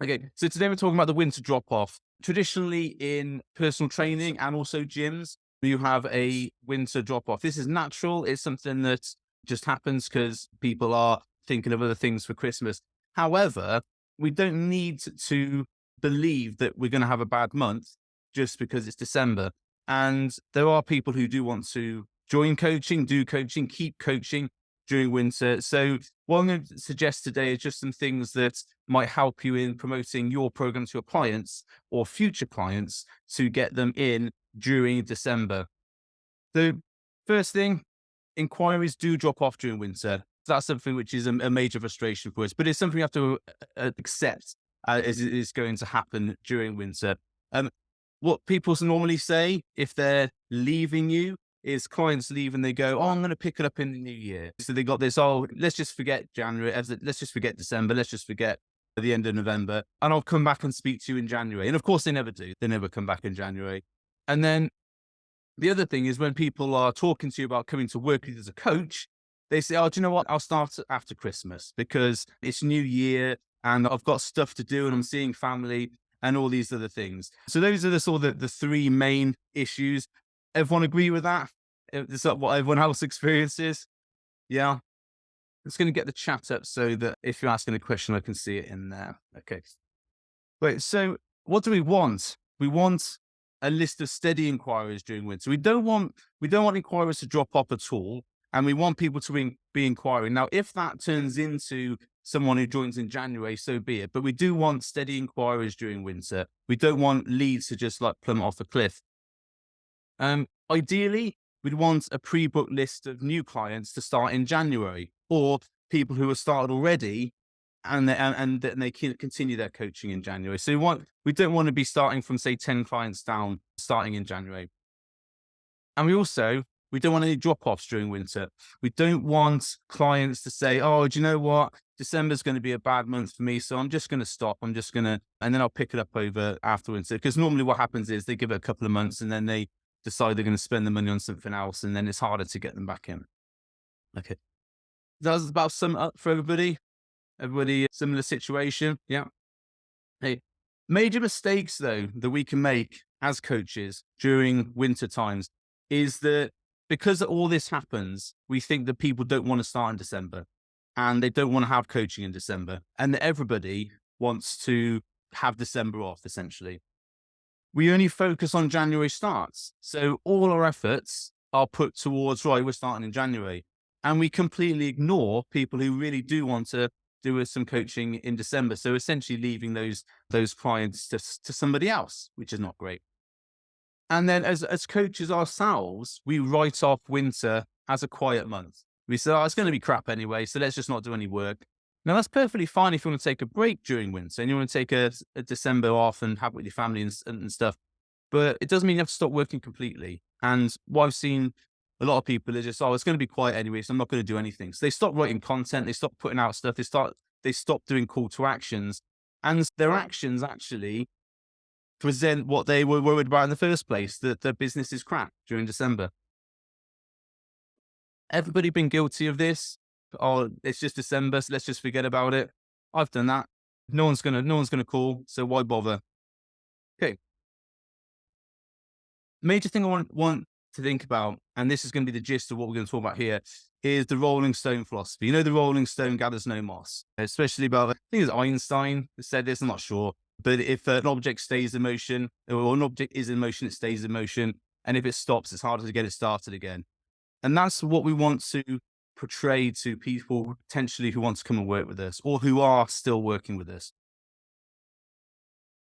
Okay, so today we're talking about the winter drop off. Traditionally, in personal training and also gyms, you have a winter drop off. This is natural. It's something that just happens because people are thinking of other things for Christmas. However, we don't need to believe that we're going to have a bad month just because it's December. And there are people who do want to join coaching, do coaching, keep coaching during winter. So, what I'm going to suggest today is just some things that might help you in promoting your program to your clients or future clients to get them in during December. The first thing, inquiries do drop off during winter. That's something which is a major frustration for us, but it's something you have to accept as it is going to happen during winter. Um, what people normally say if they're leaving you is clients leave and they go, "Oh, I'm going to pick it up in the new year." So they got this, "Oh, let's just forget January, let's just forget December, let's just forget the end of November, and I'll come back and speak to you in January." And of course, they never do. They never come back in January. And then the other thing is when people are talking to you about coming to work with you as a coach, they say, "Oh, do you know what? I'll start after Christmas because it's New Year and I've got stuff to do and I'm seeing family and all these other things." So those are the sort of the three main issues. Everyone agree with that? Is that what everyone else experiences? Yeah. I'm just going to get the chat up so that if you're asking a question, I can see it in there. Okay. Wait, so what do we want? We want a list of steady inquiries during winter. We don't want inquiries to drop off at all, and we want people to be inquiring. Now, if that turns into someone who joins in January, so be it. But we do want steady inquiries during winter. We don't want leads to just like plummet off a cliff. Ideally, we'd want a pre-booked list of new clients to start in January, or people who have started already and they can continue their coaching in January. So we don't want to be starting from say 10 clients down, starting in January. And we don't want any drop-offs during winter. We don't want clients to say, "Oh, do you know what? December's going to be a bad month for me, so I'm just going to stop. I'm just going to, and then I'll pick it up over after winter." Because normally what happens is they give it a couple of months and then they decide they're going to spend the money on something else, and then it's harder to get them back in. Okay. Does about sum it up for everybody? Everybody, similar situation? Yeah. Hey, major mistakes though that we can make as coaches during winter times is that because all this happens, we think that people don't want to start in December and they don't want to have coaching in December, and that everybody wants to have December off essentially. We only focus on January starts. So all our efforts are put towards, right, we're starting in January. And we completely ignore people who really do want to do some coaching in December. So essentially leaving those clients to somebody else, which is not great. And then as coaches ourselves, we write off winter as a quiet month. We say, "Oh, it's going to be crap anyway, so let's just not do any work." Now, that's perfectly fine if you want to take a break during winter and you want to take a December off and have it with your family and stuff. But it doesn't mean you have to stop working completely. And what I've seen a lot of people is just, "Oh, it's going to be quiet anyway, so I'm not going to do anything." So they stop writing content, they stop putting out stuff, they stop doing call to actions. And their actions actually present what they were worried about in the first place, that the business is crap during December. Everybody been guilty of this? "Oh, it's just December, so let's just forget about it." I've done that. No one's gonna call, so why bother? Okay. Major thing I want to think about, and this is going to be the gist of what we're going to talk about here, is the Rolling Stone philosophy. You know, the Rolling Stone gathers no moss, especially about, I think it's Einstein that said this, I'm not sure. But if an object stays in motion, or an object is in motion, it stays in motion. And if it stops, it's harder to get it started again. And that's what we want to portray to people potentially who want to come and work with us or who are still working with us.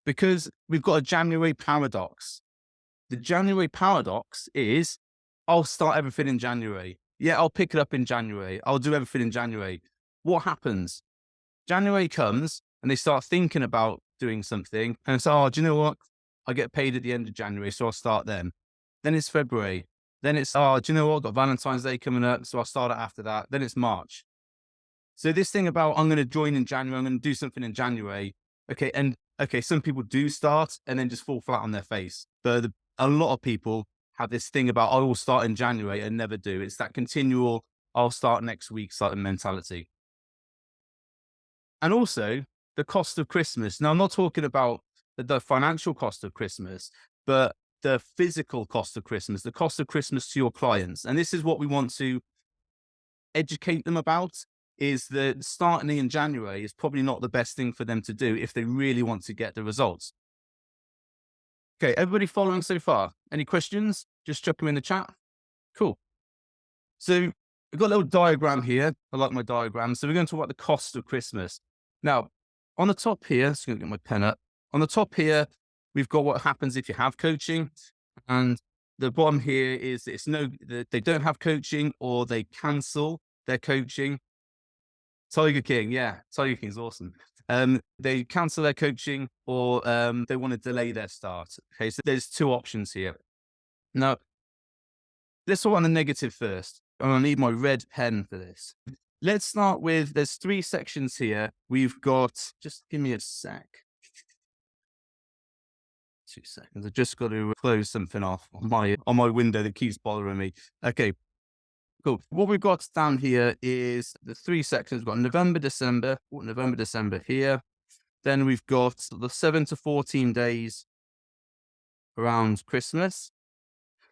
Because we've got a January paradox. The January paradox is, I'll start everything in January. Yeah, I'll pick it up in January. I'll do everything in January. What happens? January comes and they start thinking about doing something and it's, "Oh, do you know what? I get paid at the end of January, so I'll start then." Then it's February. Then it's, "Oh, do you know what? I've got Valentine's Day coming up, so I'll start it after that." Then it's March. So this thing about, "I'm going to join in January, I'm going to do something in January." Okay, some people do start and then just fall flat on their face. But a lot of people have this thing about, "I will start in January," and never do. It's that continual, "I'll start next week" sort of mentality. And also, the cost of Christmas. Now, I'm not talking about the financial cost of Christmas, but the physical cost of Christmas, the cost of Christmas to your clients. And this is what we want to educate them about, is that starting in January is probably not the best thing for them to do if they really want to get the results. Okay, everybody following so far? Any questions? Just chuck them in the chat. Cool. So we've got a little diagram here. I like my diagram. So we're going to talk about the cost of Christmas. Now, on the top here, just going to get my pen up. On the top here, we've got what happens if you have coaching. And the bottom here is they don't have coaching or they cancel their coaching. Tiger King, yeah. Tiger King's awesome. They cancel their coaching or they want to delay their start. Okay, so there's two options here. Now, let's talk on the negative first. I'm going to need my red pen for this. Let's start with, there's 3 sections here. We've got, just give me a sec. 2 seconds. I've just got to close something off on my window that keeps bothering me. Okay, cool. What we've got down here is the 3 sections. We've got November, December here. Then we've got the 7 to 14 days around Christmas.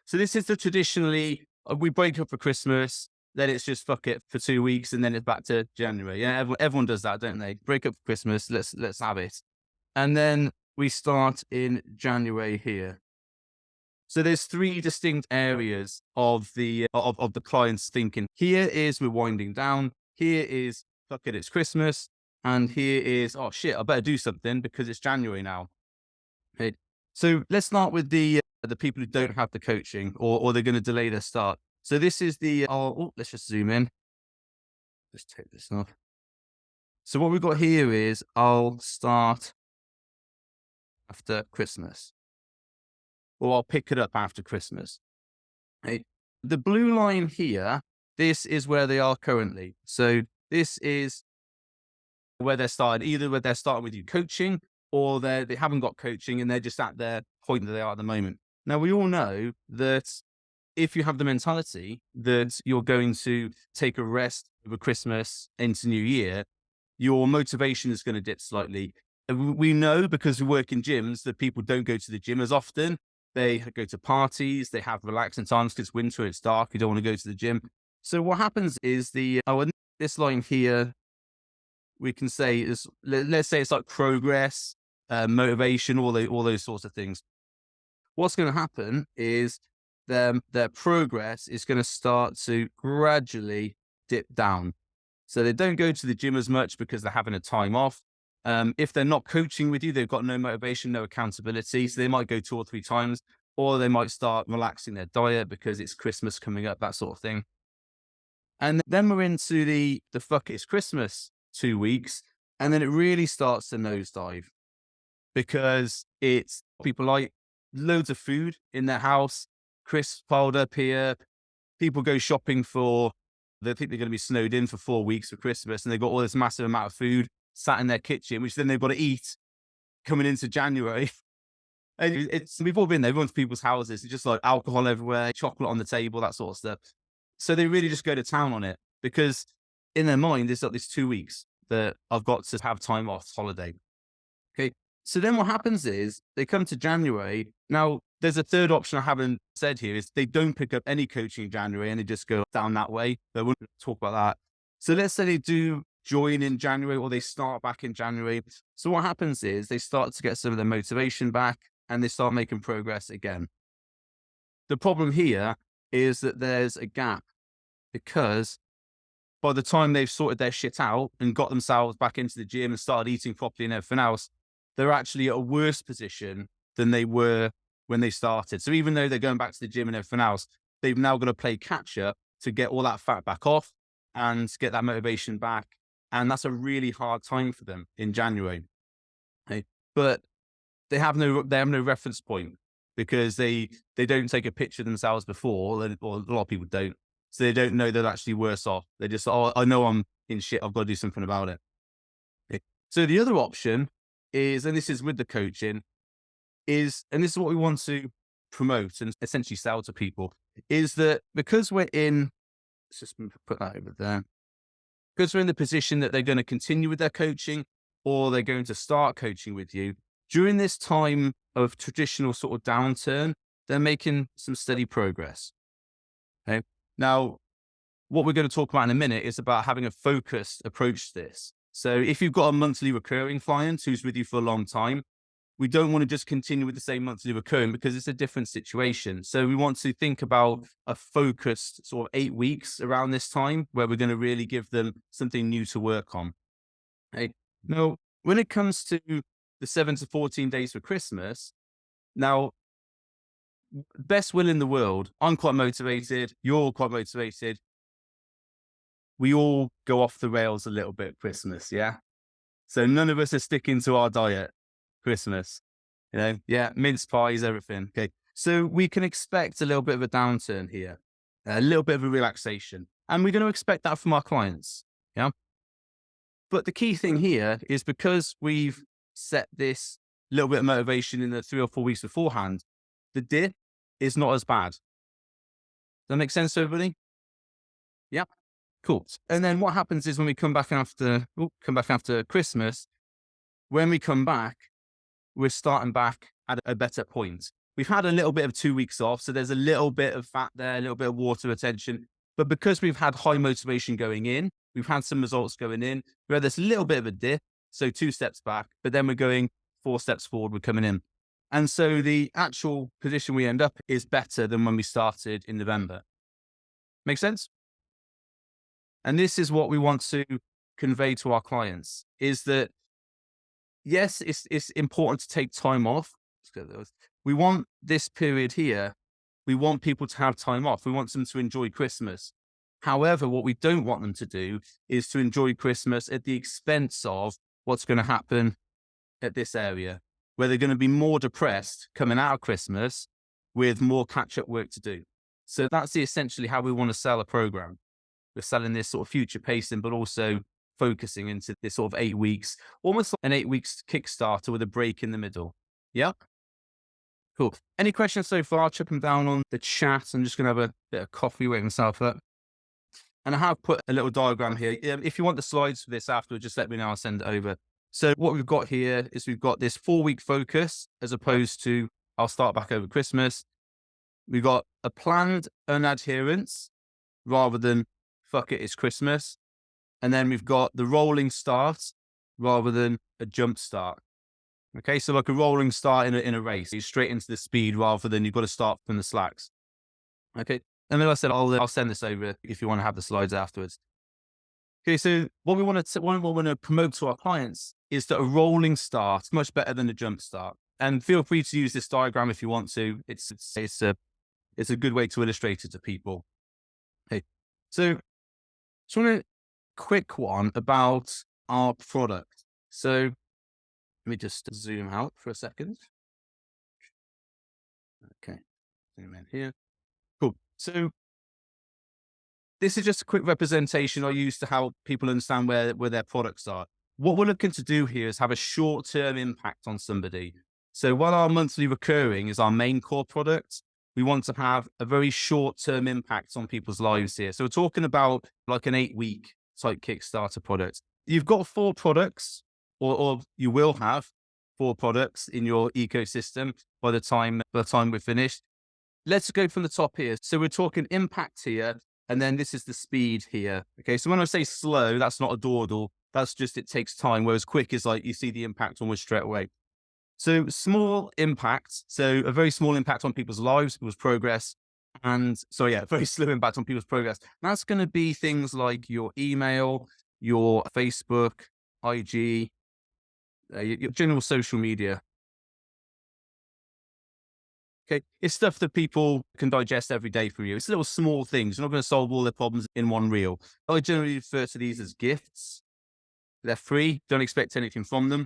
So this is the traditionally, we break up for Christmas, then it's just fuck it for 2 weeks and then it's back to January. Yeah, everyone does that, don't they? Break up for Christmas, let's have it. And then we start in January here. So there's 3 distinct areas of the client's thinking. Here is we're winding down. Here is fuck it, it's Christmas. And here is, oh shit, I better do something because it's January now. Okay. So let's start with the people who don't have the coaching or they're going to delay their start. So this is let's just zoom in. Let's take this off. So what we've got here is I'll start after Christmas, or I'll pick it up after Christmas. Okay. The blue line here, this is where they are currently. So this is where they're starting, either where they're starting with you coaching or they haven't got coaching and they're just at their point that they are at the moment. Now, we all know that if you have the mentality that you're going to take a rest over Christmas into New Year, your motivation is going to dip slightly. We know because we work in gyms that people don't go to the gym as often. They go to parties, they have relaxing times because it's winter, it's dark, you don't want to go to the gym. So what happens is this line here, we can say is, let's say it's like progress, motivation, all those sorts of things. What's going to happen is their progress is going to start to gradually dip down. So they don't go to the gym as much because they're having a time off. If they're not coaching with you, they've got no motivation, no accountability. So they might go 2 or 3 times, or they might start relaxing their diet because it's Christmas coming up, that sort of thing. And then we're into the fuck it's Christmas 2 weeks. And then it really starts to nosedive because it's people like loads of food in their house, crisps piled up here. People go shopping they think they're going to be snowed in for 4 weeks for Christmas and they've got all this massive amount of food sat in their kitchen, which then they've got to eat coming into January. And we've all been there, everyone's people's houses. It's just like alcohol everywhere, chocolate on the table, that sort of stuff. So they really just go to town on it because in their mind, there's like this 2 weeks that I've got to have time off, holiday. Okay. So then what happens is they come to January. Now, there's a third option I haven't said here is they don't pick up any coaching in January and they just go down that way. But I wouldn't talk about that. So let's say they do join in January or they start back in January. So what happens is they start to get some of their motivation back and they start making progress again. The problem here is that there's a gap because by the time they've sorted their shit out and got themselves back into the gym and started eating properly and everything else, they're actually at a worse position than they were when they started. So even though they're going back to the gym and everything else, they've now got to play catch up to get all that fat back off and get that motivation back. And that's a really hard time for them in January. Okay? But they have no reference point because they don't take a picture of themselves before, or a lot of people don't. So they don't know they're actually worse off. They just, oh, I know I'm in shit. I've got to do something about it. Okay? So the other option is, and this is with the coaching, and this is what we want to promote and essentially sell to people, is that because we're in, let's just put that over there, because we're in the position that they're going to continue with their coaching, or they're going to start coaching with you, during this time of traditional sort of downturn, they're making some steady progress. Okay. Now, what we're going to talk about in a minute is about having a focused approach to this. So if you've got a monthly recurring client who's with you for a long time, we don't want to just continue with the same monthly recurring because it's a different situation. So we want to think about a focused sort of 8 weeks around this time where we're going to really give them something new to work on. Okay. Now, when it comes to the 7 to 14 days for Christmas, now, best will in the world, I'm quite motivated, you're all quite motivated. We all go off the rails a little bit at Christmas, yeah? So none of us are sticking to our diet Christmas, yeah, mince pies, everything. Okay. So we can expect a little bit of a downturn here, a little bit of a relaxation, and we're going to expect that from our clients. Yeah. But the key thing here is because we've set this little bit of motivation in the 3 or 4 weeks beforehand, the dip is not as bad. Does that make sense to everybody? Yeah. Cool. And then what happens is when we come back after Christmas, when we come back, we're starting back at a better point. We've had a little bit of 2 weeks off, so there's a little bit of fat there, a little bit of water retention. But because we've had high motivation going in, we've had some results going in, we had this little bit of a dip, so 2 steps back, but then we're going 4 steps forward, we're coming in. And so the actual position we end up is better than when we started in November. Make sense? And this is what we want to convey to our clients, is that yes, it's important to take time off. We want this period here. We want people to have time off. We want them to enjoy Christmas. However, what we don't want them to do is to enjoy Christmas at the expense of what's going to happen at this area, where they're going to be more depressed coming out of Christmas with more catch-up work to do. So that's essentially how we want to sell a program. We're selling this sort of future pacing, but also focusing into this sort of 8 weeks, almost like an 8 weeks Kickstarter with a break in the middle. Yeah. Cool. Any questions so far? Chuck them down on the chat. I'm just going to have a bit of coffee, wake myself up. And I have put a little diagram here. If you want the slides for this afterwards, just let me know. I'll send it over. So what we've got here is we've got this 4-week focus as opposed to I'll start back over Christmas. We've got a planned unadherence rather than fuck it, it's Christmas. And then we've got the rolling start rather than a jump start. Okay, so like a rolling start in a race, you're straight into the speed rather than you've got to start from the slacks. Okay, and then I said I'll send this over if you want to have the slides afterwards. Okay, so what we want to promote to our clients is that a rolling start is much better than a jump start. And feel free to use this diagram if you want to. It's a good way to illustrate it to people. Okay, so just want a quick one about our product. So let me just zoom out for a second. Okay, zoom in here. Cool. So this is just a quick representation I use to help people understand where their products are. What we're looking to do here is have a short-term impact on somebody. So while our monthly recurring is our main core product, we want to have a very short-term impact on people's lives here. So we're talking about like an 8-week type Kickstarter product. You've got 4 products, or you will have 4 products in your ecosystem by the time we're finished. Let's go from the top here. So we're talking impact here, and then this is the speed here. Okay, so when I say slow, that's not a dawdle. That's just it takes time, whereas quick is like you see the impact almost straight away. So small impact, so a very small impact on people's lives, people's progress. And so, yeah, very slow impact on people's progress. That's going to be things like your email, your Facebook, IG, your general social media. Okay, it's stuff that people can digest every day for you. It's little small things. You're not going to solve all their problems in one reel. I generally refer to these as gifts. They're free. Don't expect anything from them.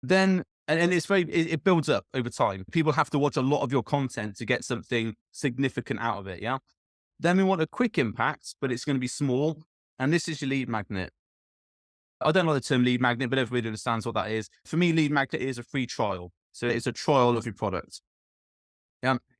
Then, and it builds up over time. People have to watch a lot of your content to get something significant out of it. Yeah. Then we want a quick impact, but it's going to be small. And this is your lead magnet. I don't like the term lead magnet, but everybody understands what that is. For me, lead magnet is a free trial. So it's a trial of your product.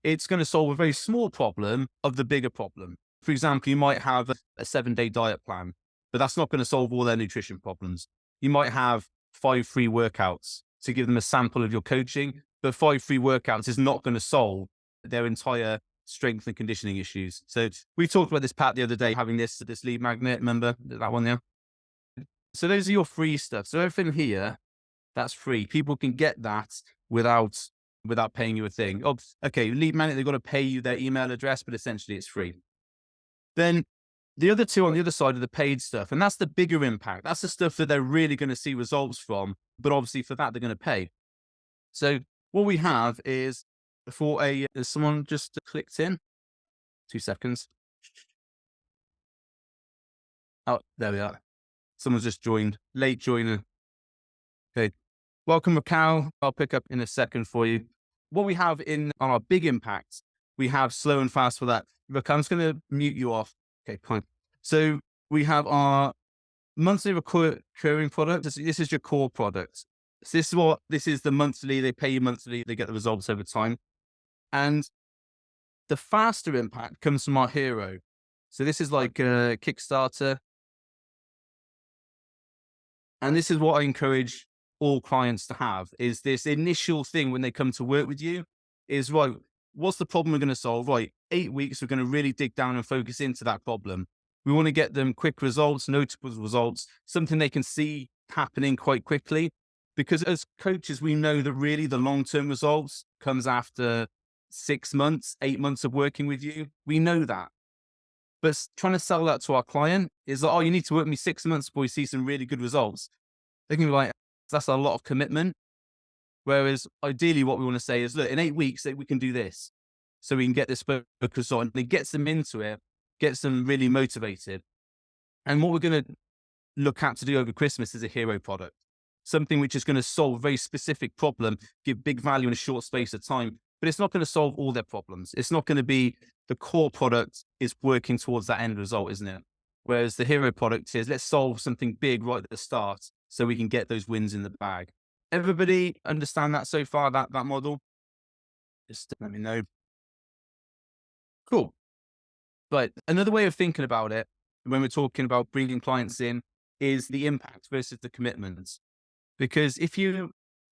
It's going to solve a very small problem of the bigger problem. For example, you might have a 7-day diet plan, but that's not going to solve all their nutrition problems. You might have 5 free workouts to give them a sample of your coaching. But 5 free workouts is not going to solve their entire strength and conditioning issues. So we talked about this, Pat, the other day, having this lead magnet. Remember that one there? So those are your free stuff. So everything here, that's free. People can get that without paying you a thing. Oh, okay, lead magnet, they've got to pay you their email address, but essentially it's free. Then the other two on the other side are the paid stuff, and that's the bigger impact. That's the stuff that they're really going to see results from, but obviously for that, they're going to pay. So what we have is is someone just clicked in? 2 seconds. Oh, there we are. Someone's just joined, late joiner. Okay. Welcome, Raquel. I'll pick up in a second for you. What we have on our big impacts, we have slow and fast for that. Raquel, I'm just going to mute you off. Okay, fine. So we have our monthly recurring product. This is your core product. So this is the monthly, they pay you monthly, they get the results over time. And the faster impact comes from our hero. So this is like a Kickstarter. And this is what I encourage all clients to have, is this initial thing when they come to work with you is, right, what's the problem we're going to solve? Right, 8 weeks, we're going to really dig down and focus into that problem. We want to get them quick results, notable results, something they can see happening quite quickly. Because as coaches, we know that really the long-term results comes after 6 months, 8 months of working with you. We know that. But trying to sell that to our client is like, oh, you need to work with me 6 months before you see some really good results. They can be like, that's a lot of commitment. Whereas ideally what we want to say is, look, in 8 weeks, we can do this. So we can get this focus on. It gets them into it, gets them really motivated. And what we're going to look at to do over Christmas is a hero product. Something which is going to solve a very specific problem, give big value in a short space of time. But it's not going to solve all their problems. It's not going to be the core product is working towards that end result, isn't it? Whereas the hero product is, let's solve something big right at the start so we can get those wins in the bag. Everybody understand that so far, that model? Just let me know. Cool. But another way of thinking about it, when we're talking about bringing clients in, is the impact versus the commitments. Because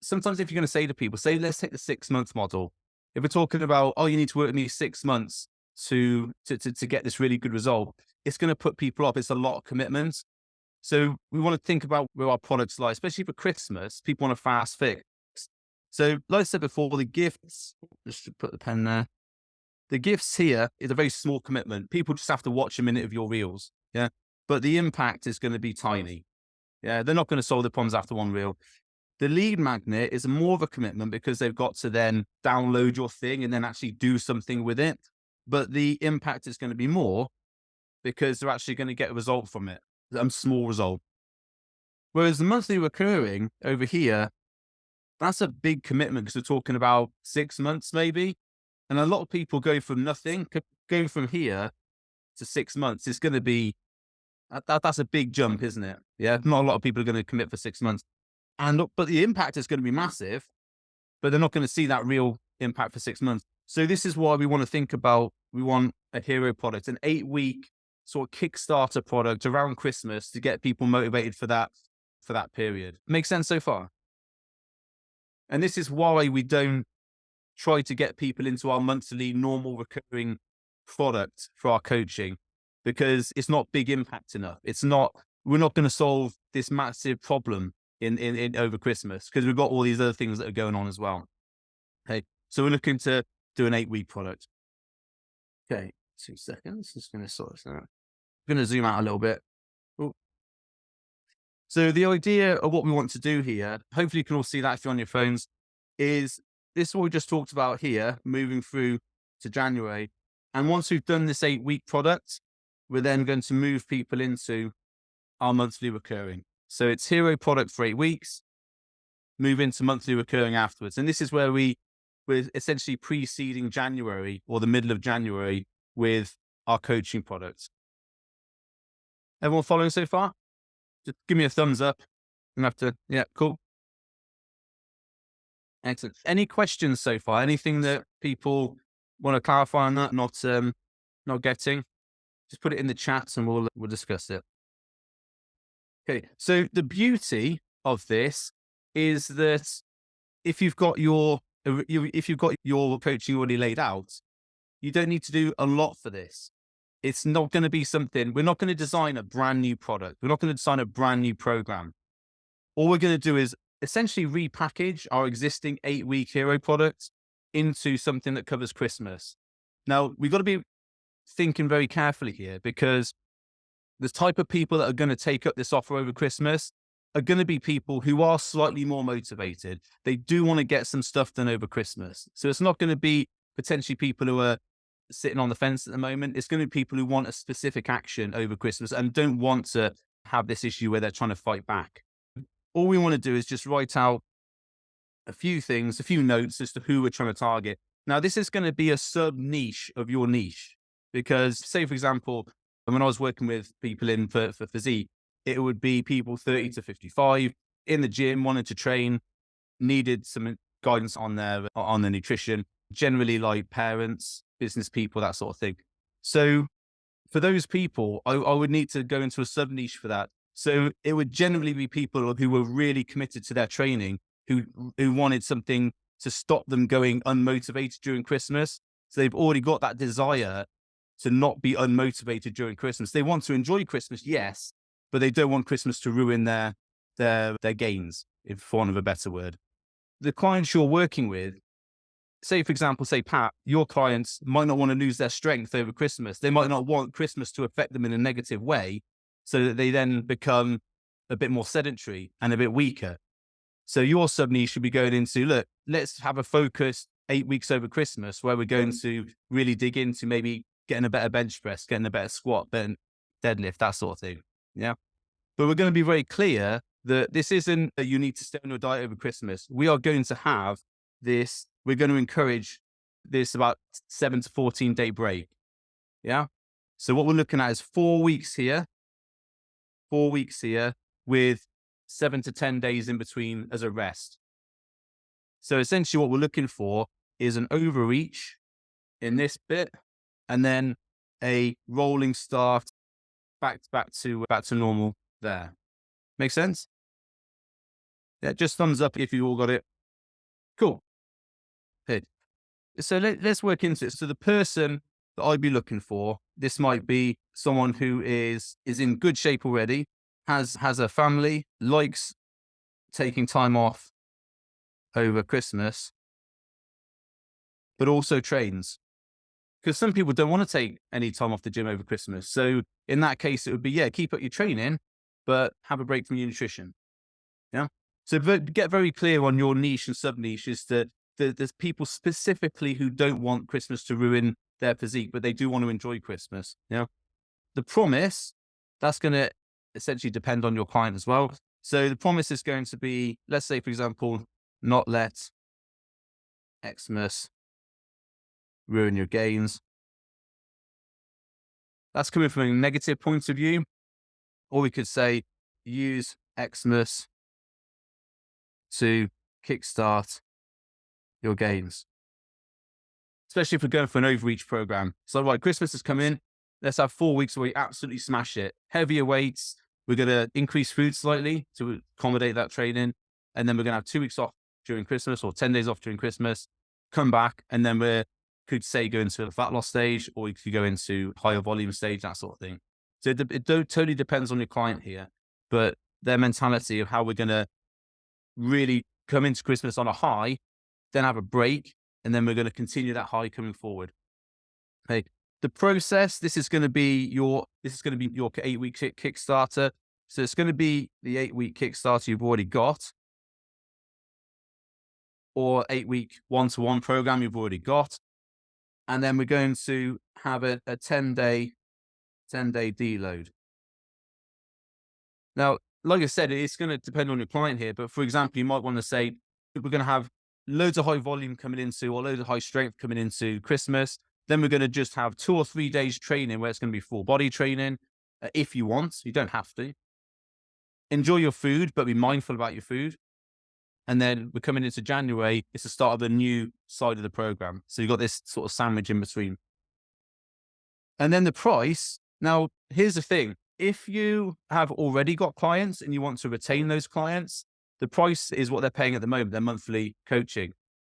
sometimes if you're going to say to people, say, let's take the 6-month model. If we're talking about, oh, you need to work with me 6 months to get this really good result, it's going to put people off. It's a lot of commitment. So we want to think about where our products lie, especially for Christmas. People want a fast fix. So like I said before, the gifts, just put the pen there. The gifts here is a very small commitment. People just have to watch a minute of your reels. Yeah. But the impact is going to be tiny. Yeah. They're not going to solve the problems after one reel. The lead magnet is more of a commitment because they've got to then download your thing and then actually do something with it. But the impact is going to be more because they're actually going to get a result from it, a small result. Whereas the monthly recurring over here, that's a big commitment because we're talking about 6 months maybe. And a lot of people go from nothing, going from here to 6 months. It's going to be, that's a big jump, isn't it? Yeah. Not a lot of people are going to commit for 6 months. But the impact is going to be massive, but they're not going to see that real impact for 6 months. So this is why we want to think about, we want a hero product, an 8-week sort of Kickstarter product around Christmas to get people motivated for that period. Makes sense so far? And this is why we don't try to get people into our monthly normal recurring product for our coaching, because it's not big impact enough. We're not going to solve this massive problem in over Christmas because we've got all these other things that are going on as well. Okay. So we're looking to do an 8-week product. Okay. 2 seconds. Just going to sort this out. I'm going to zoom out a little bit. Ooh. So the idea of what we want to do here, hopefully you can all see that if you're on your phones, is this is what we just talked about here, moving through to January. And once we've done this 8-week product, we're then going to move people into our monthly recurring. So it's hero product for 8 weeks, move into monthly recurring afterwards. And this is where we're essentially preceding January or the middle of January with our coaching products. Everyone following so far? Just give me a thumbs up. Yeah, cool. Excellent. Any questions so far? Anything that people want to clarify on that, not getting? Just put it in the chat and we'll discuss it. Okay. So the beauty of this is that if you've got your coaching already laid out, you don't need to do a lot for this. It's not going to be something, we're not going to design a brand new product. We're not going to design a brand new program. All we're going to do is essentially repackage our existing 8-week hero product into something that covers Christmas. Now, we've got to be thinking very carefully here, because the type of people that are going to take up this offer over Christmas are going to be people who are slightly more motivated. They do want to get some stuff done over Christmas. So it's not going to be potentially people who are sitting on the fence at the moment. It's going to be people who want a specific action over Christmas and don't want to have this issue where they're trying to fight back. All we want to do is just write out a few things, a few notes as to who we're trying to target. Now, this is going to be a sub niche of your niche, because say, for example, when I was working with people in for physique, it would be people 30 to 55 in the gym, wanted to train, needed some guidance on their nutrition, generally like parents, business people, that sort of thing. So for those people, I would need to go into a sub niche for that. So it would generally be people who were really committed to their training, who wanted something to stop them going unmotivated during Christmas. So they've already got that desire to not be unmotivated during Christmas. They want to enjoy Christmas, yes, but they don't want Christmas to ruin their gains, if for want of a better word. The clients you're working with, say, for example, say, Pat, your clients might not want to lose their strength over Christmas. They might not want Christmas to affect them in a negative way, so that they then become a bit more sedentary and a bit weaker. So your sub niche should be going into, look, let's have a focused 8 weeks over Christmas where we're going to really dig into maybe getting a better bench press, getting a better squat, better deadlift, that sort of thing. Yeah. But we're going to be very clear that this isn't that you need to stay on your diet over Christmas. We are going to have this, we're going to encourage this about 7 to 14 day break. Yeah. So what we're looking at is 4 weeks here with 7 to 10 days in between as a rest. So essentially what we're looking for is an overreach in this bit, and then a rolling start back to normal there. Make sense? Yeah, just thumbs up if you all got it. Cool. Good. So let's work into it. So the person that I'd be looking for, this might be someone who is in good shape already, has a family, likes taking time off over Christmas, but also trains. Because some people don't want to take any time off the gym over Christmas. So in that case, it would be, yeah, keep up your training, but have a break from your nutrition. Yeah. So get very clear on your niche and sub niche, is that there's people specifically who don't want Christmas to ruin their physique, but they do want to enjoy Christmas. Yeah. The promise, that's going to essentially depend on your client as well. So the promise is going to be, let's say, for example, not let Xmas ruin your gains. That's coming from a negative point of view. Or we could say, use Xmas to kickstart your gains. Especially if we're going for an overreach program. So right, Christmas has come in. Let's have 4 weeks where we absolutely smash it. Heavier weights. We're going to increase food slightly to accommodate that training. And then we're going to have 2 weeks off during Christmas, or 10 days off during Christmas. Come back, and then we could say go into a fat loss stage, or you could go into higher volume stage, that sort of thing. So it totally depends on your client here, but their mentality of how we're going to really come into Christmas on a high, then have a break, and then we're going to continue that high coming forward. Okay. The process, this is going to be your 8-week Kickstarter. So it's going to be the 8-week Kickstarter you've already got, or 8-week one-to-one program you've already got. And then we're going to have a 10-day deload. Now, like I said, it's going to depend on your client here. But for example, you might want to say, we're going to have loads of high volume coming into, or loads of high strength coming into Christmas. Then we're going to just have 2 or 3 days training where it's going to be full body training. If you want, you don't have to. Enjoy your food, but be mindful about your food. And then we're coming into January. It's the start of the new side of the program. So you've got this sort of sandwich in between. And then the price. Now, here's the thing. If you have already got clients and you want to retain those clients, The price is what they're paying at the moment, their monthly coaching.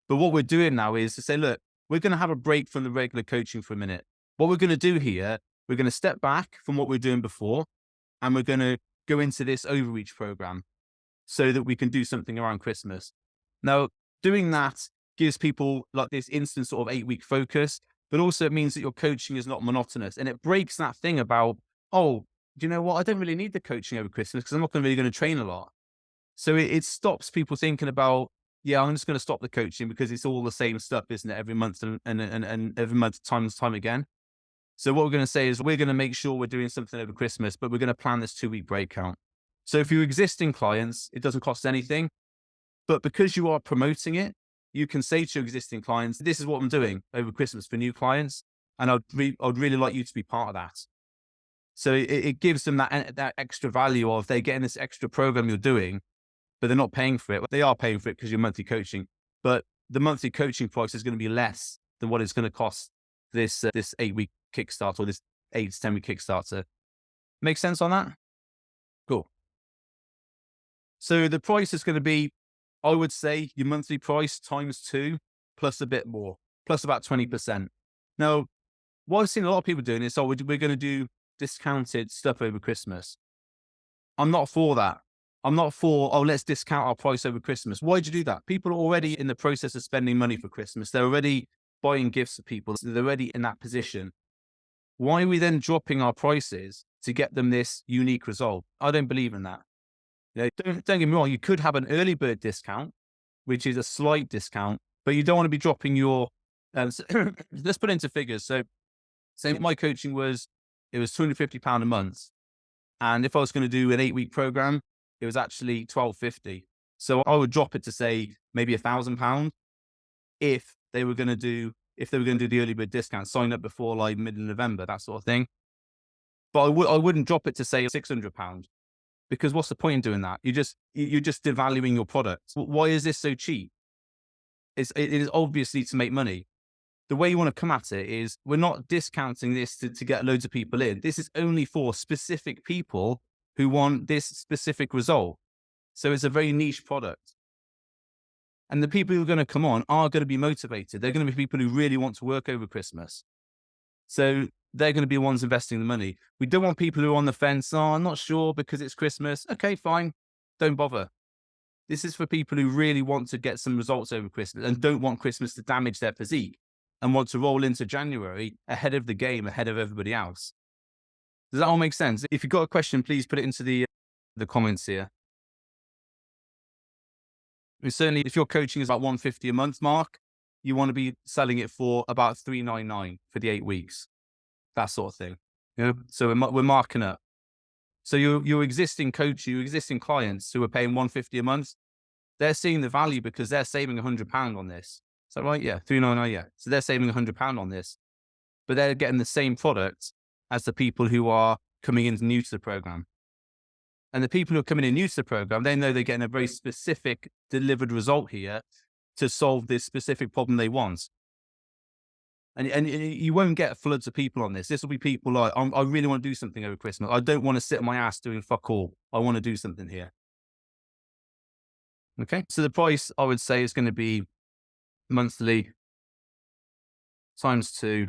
But what we're doing now is to say, look, we're going to have a break from the regular coaching for a minute. What we're going to do here, we're going to step back from what we're doing before, and we're going to go into this overreach program so that we can do something around Christmas. Now, doing that gives people like this instant sort of 8-week focus, but also it means that your coaching is not monotonous, and it breaks that thing about, oh, do you know what? I don't really need the coaching over Christmas because I'm not really going to train a lot. So it stops people thinking about, yeah, I'm just going to stop the coaching because it's all the same stuff, isn't it? Every month and every month, time and time again. So what we're going to say is we're going to make sure we're doing something over Christmas, but we're going to plan this 2-week breakout. So if you're existing clients, it doesn't cost anything, but because you are promoting it, you can say to your existing clients, this is what I'm doing over Christmas for new clients. And I'd really like you to be part of that. So it gives them that extra value of they're getting this extra program you're doing, but they're not paying for it. They are paying for it because you're monthly coaching, but the monthly coaching price is going to be less than what it's going to cost this 8-week kickstart or this 8 to 10-week Kickstarter. Make sense on that? Cool. So the price is going to be, I would say, your monthly price times 2 plus a bit more, plus about 20%. Now, what I've seen a lot of people doing is, we're going to do discounted stuff over Christmas. I'm not for that. I'm not for, let's discount our price over Christmas. Why'd you do that? People are already in the process of spending money for Christmas. They're already buying gifts for people. So they're already in that position. Why are we then dropping our prices to get them this unique result? I don't believe in that. You know, don't get me wrong. You could have an early bird discount, which is a slight discount, but you don't want to be dropping your, let's put it into figures. So say my coaching was £250 a month. And if I was going to do an 8-week program, it was actually £1,250. So I would drop it to say maybe £1,000 if they were going to do the early bird discount, sign up before like middle of November, that sort of thing. But I wouldn't drop it to say £600 because what's the point in doing that? You're just devaluing your product. Why is this so cheap? It is obviously to make money. The way you want to come at it is we're not discounting this to get loads of people in. This is only for specific people who want this specific result. So it's a very niche product. And the people who are going to come on are going to be motivated. They're going to be people who really want to work over Christmas. So they're going to be the ones investing the money. We don't want people who are on the fence. Oh, I'm not sure because it's Christmas. Okay, fine. Don't bother. This is for people who really want to get some results over Christmas and don't want Christmas to damage their physique and want to roll into January ahead of the game, ahead of everybody else. Does that all make sense? If you've got a question, please put it into the comments here. And certainly, if your coaching is about $150 a month mark, you want to be selling it for about $399 for the 8 weeks, that sort of thing. You know? So we're marking up. So your existing coach, your existing clients who are paying $150 a month, they're seeing the value because they're saving £100 on this. Is that right? Yeah, $399. Yeah. So they're saving £100 on this, but they're getting the same product as the people who are coming in new to the program. And the people who are coming in new to the program, they know they're getting a very specific delivered result here to solve this specific problem they want. And you won't get floods of people on this. This will be people like, I really want to do something over Christmas. I don't want to sit on my ass doing fuck all. I want to do something here. Okay. So the price I would say is going to be monthly times 2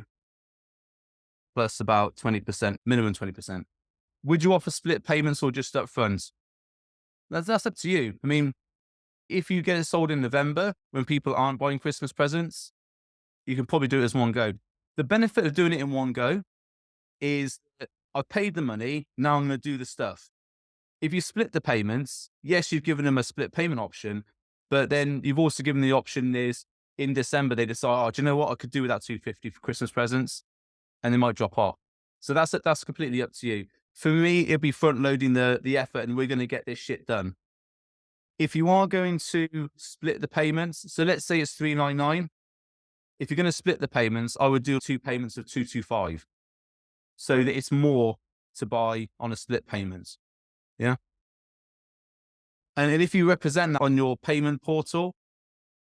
plus about 20%, minimum 20%. Would you offer split payments or just upfront? That's up to you. I mean, if you get it sold in November when people aren't buying Christmas presents, you can probably do it as one go. The benefit of doing it in one go is that I've paid the money, now I'm going to do the stuff. If you split the payments, yes, you've given them a split payment option, but then you've also given the option is in December, they decide, oh, do you know what? I could do without $250 for Christmas presents, and they might drop off. So that's completely up to you. For me, it'd be front loading the effort and we're going to get this shit done. If you are going to split the payments, so let's say it's $399. If you're going to split the payments, I would do 2 payments of $225 so that it's more to buy on a split payments. Yeah. And if you represent that on your payment portal,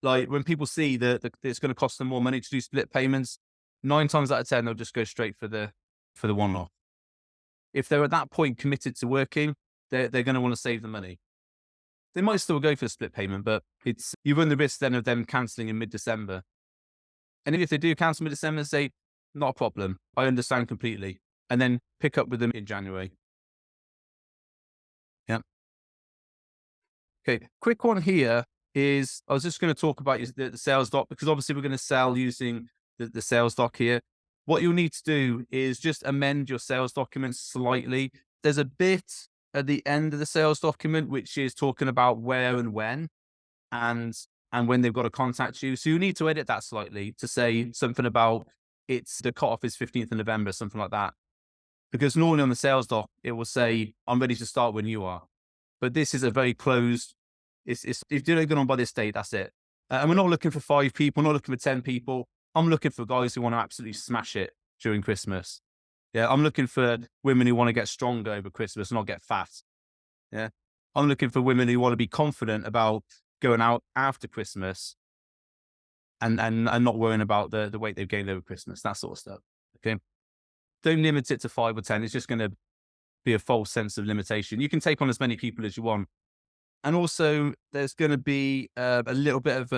like when people see that it's going to cost them more money to do split payments, 9 times out of 10, they'll just go straight for the one-off. If they're at that point committed to working, they're going to want to save the money. They might still go for a split payment, but you run the risk then of them cancelling in mid-December. And if they do cancel mid-December, say, not a problem. I understand completely. And then pick up with them in January. Yeah. Okay. Quick one here is, I was just going to talk about the sales doc, because obviously we're going to sell using the sales doc here. What you'll need to do is just amend your sales document slightly. There's a bit at the end of the sales document, which is talking about where and when, and when they've got to contact you. So you need to edit that slightly to say something about the cutoff is 15th of November, something like that. Because normally on the sales doc, it will say, I'm ready to start when you are. But this is a very closed, if you're going on by this date, that's it. And we're not looking for 5 people, we're not looking for 10 people. I'm looking for guys who want to absolutely smash it during Christmas. Yeah, I'm looking for women who want to get stronger over Christmas, not get fat. Yeah, I'm looking for women who want to be confident about going out after Christmas and not worrying about the weight they've gained over Christmas, that sort of stuff. Okay. Don't limit it to 5 or 10. It's just going to be a false sense of limitation. You can take on as many people as you want. And also there's going to be a little bit of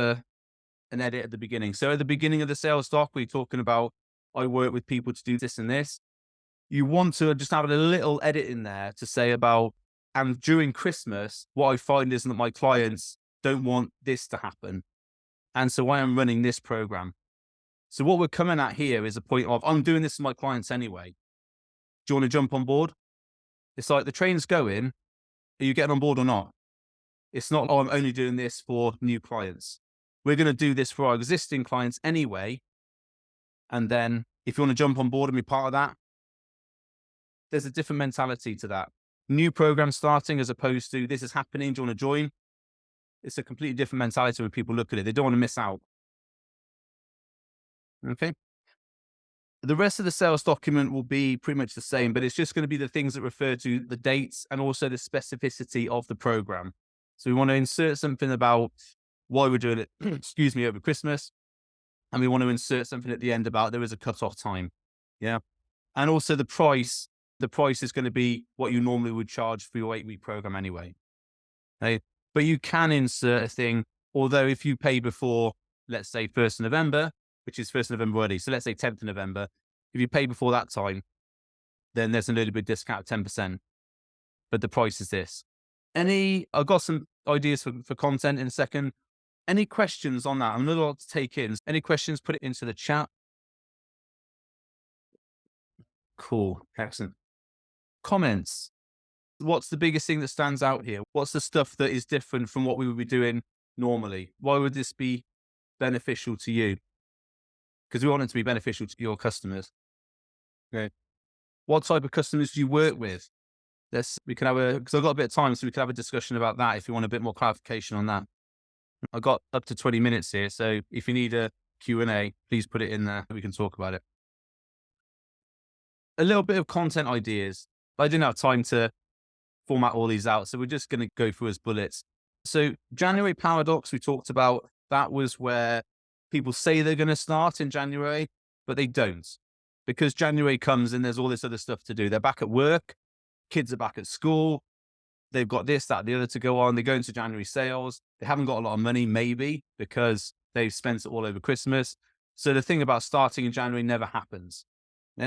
an edit at the beginning. So at the beginning of the sales doc, we're talking about, I work with people to do this and this. You want to just have a little edit in there to say about, and during Christmas, what I find is that my clients don't want this to happen. And so I am running this program. So what we're coming at here is a point of, I'm doing this to my clients anyway. Do you want to jump on board? It's like the train's going. Are you getting on board or not? It's not, oh, I'm only doing this for new clients. We're going to do this for our existing clients anyway. And then if you want to jump on board and be part of that, there's a different mentality to that. New program starting as opposed to this is happening, do you want to join? It's a completely different mentality when people look at it. They don't want to miss out. Okay. The rest of the sales document will be pretty much the same, but it's just going to be the things that refer to the dates and also the specificity of the program. So we want to insert something about why we're doing it, excuse me, over Christmas. And we want to insert something at the end about there is a cutoff time. Yeah. And also the price is going to be what you normally would charge for your 8-week program anyway. Okay? But you can insert a thing, although if you pay before, let's say 1st of November, which is 1st of November already. So let's say 10th of November. If you pay before that time, then there's a little bit discount, 10%. But the price is this. I've got some ideas for content in a second. Any questions on that? I'm not allowed to take in. Any questions, put it into the chat. Cool. Excellent. Comments. What's the biggest thing that stands out here? What's the stuff that is different from what we would be doing normally? Why would this be beneficial to you? Because we want it to be beneficial to your customers. Okay. What type of customers do you work with? Because I've got a bit of time, so we can have a discussion about that if you want a bit more clarification on that. I've got up to 20 minutes here, so if you need a Q&A, please put it in there. We can talk about it. A little bit of content ideas. I didn't have time to format all these out, so we're just going to go through as bullets. So January paradox, we talked about, that was where people say they're going to start in January, but they don't. Because January comes and there's all this other stuff to do. They're back at work, kids are back at school, they've got this, that, the other to go on. They go into January sales. They haven't got a lot of money, maybe, because they've spent it all over Christmas. So the thing about starting in January never happens.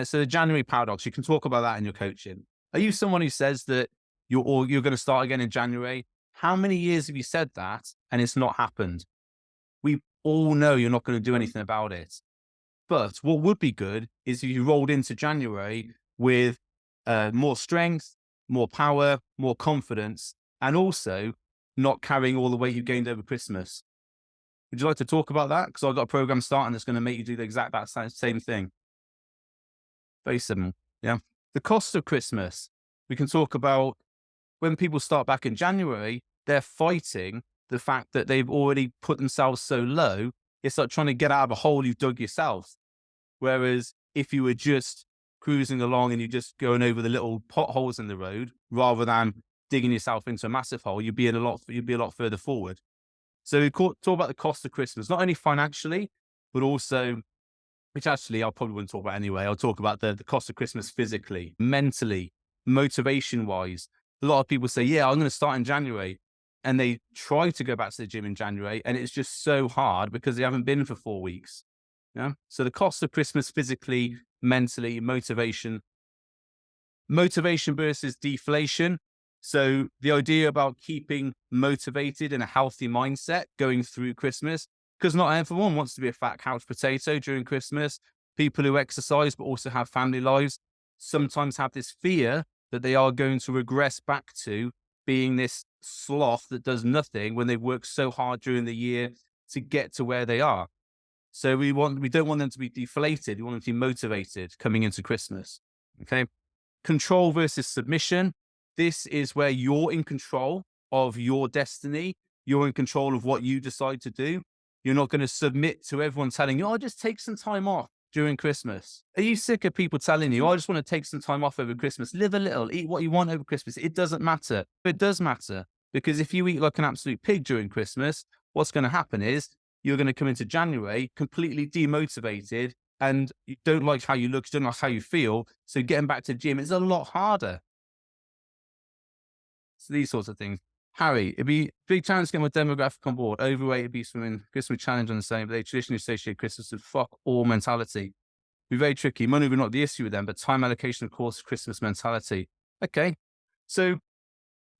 So the January paradox, you can talk about that in your coaching. Are you someone who says that you're going to start again in January? How many years have you said that and it's not happened? We all know you're not going to do anything about it. But what would be good is if you rolled into January with more strength, more power, more confidence, and also not carrying all the weight you gained over Christmas. Would you like to talk about that? Because I've got a program starting that's going to make you do that same thing. Very simple. Yeah. The cost of Christmas. We can talk about when people start back in January, they're fighting the fact that they've already put themselves so low. It's like trying to get out of a hole you've dug yourself. Whereas if you were just cruising along and you're just going over the little potholes in the road, rather than digging yourself into a massive hole, you'd be a lot further forward. So we talk about the cost of Christmas, not only financially, but also, which actually I probably wouldn't talk about anyway. I'll talk about the cost of Christmas physically, mentally, motivation wise. A lot of people say, yeah, I'm going to start in January. and they try to go back to the gym in January, and it's just so hard because they haven't been for 4 weeks. Yeah. So the cost of Christmas physically, mentally, motivation versus deflation. So the idea about keeping motivated and a healthy mindset going through Christmas, because not everyone wants to be a fat couch potato during Christmas. People who exercise but also have family lives sometimes have this fear that they are going to regress back to being this sloth that does nothing when they've worked so hard during the year to get to where they are. So we don't want them to be deflated. We want them to be motivated coming into Christmas. Okay. Control versus submission. This is where you're in control of your destiny. You're in control of what you decide to do. You're not going to submit to everyone telling you, oh, just take some time off during Christmas. Are you sick of people telling you, oh, I just want to take some time off over Christmas? Live a little, eat what you want over Christmas. It doesn't matter. It does matter, because if you eat like an absolute pig during Christmas, what's going to happen is you're going to come into January completely demotivated, and you don't like how you look, you don't like how you feel. So getting back to the gym is a lot harder. So these sorts of things. Harry, it'd be a big challenge to get my demographic on board. Overweight, obese women, Christmas challenge on the same, but they traditionally associate Christmas with fuck all mentality. Be very tricky. Money will not be the issue with them, but time allocation, of course, Christmas mentality. Okay. So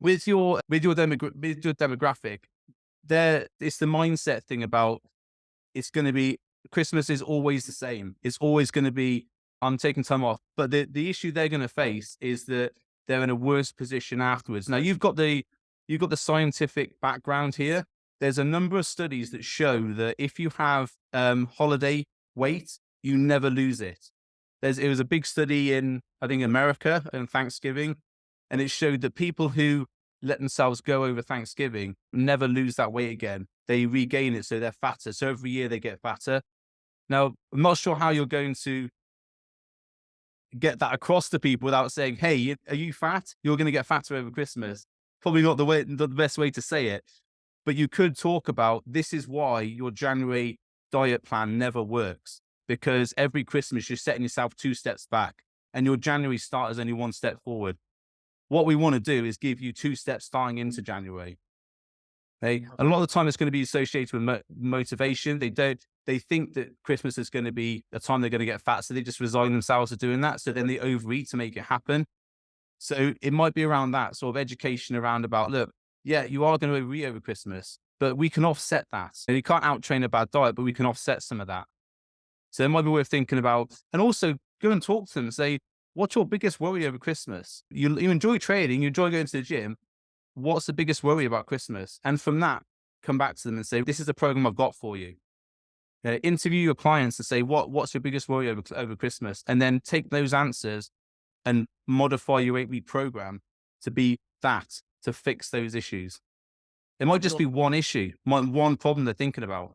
with your demographic, there it's the mindset thing about it's going to be Christmas is always the same. It's always going to be I'm taking time off. But the issue they're going to face is that they're in a worse position afterwards. Now you've got the scientific background here. There's a number of studies that show that if you have holiday weight, you never lose it. It was a big study in, I think, America on Thanksgiving, and it showed that people who let themselves go over Thanksgiving never lose that weight again. They regain it, so they're fatter. So every year they get fatter. Now, I'm not sure how you're going to get that across to people without saying, hey, are you fat? You're going to get fatter over Christmas. Probably not the best way to say it, but you could talk about this is why your January diet plan never works, because every Christmas you're setting yourself 2 steps back and your January start is only 1 step forward. What we want to do is give you 2 steps starting into January. Okay? A lot of the time it's going to be associated with motivation. They think that Christmas is going to be a time they're going to get fat, so they just resign themselves to doing that. So then they overeat to make it happen. So it might be around that sort of education around about, look, yeah, you are going to overeat over Christmas, but we can offset that. And you can't out-train a bad diet, but we can offset some of that. So it might be worth thinking about, and also go and talk to them and say, what's your biggest worry over Christmas? You enjoy trading, you enjoy going to the gym. What's the biggest worry about Christmas? And from that, come back to them and say, this is the program I've got for you. Interview your clients and say, what's your biggest worry over Christmas? And then take those answers and modify your 8-week program to be that, to fix those issues. It might just be one issue, one problem they're thinking about.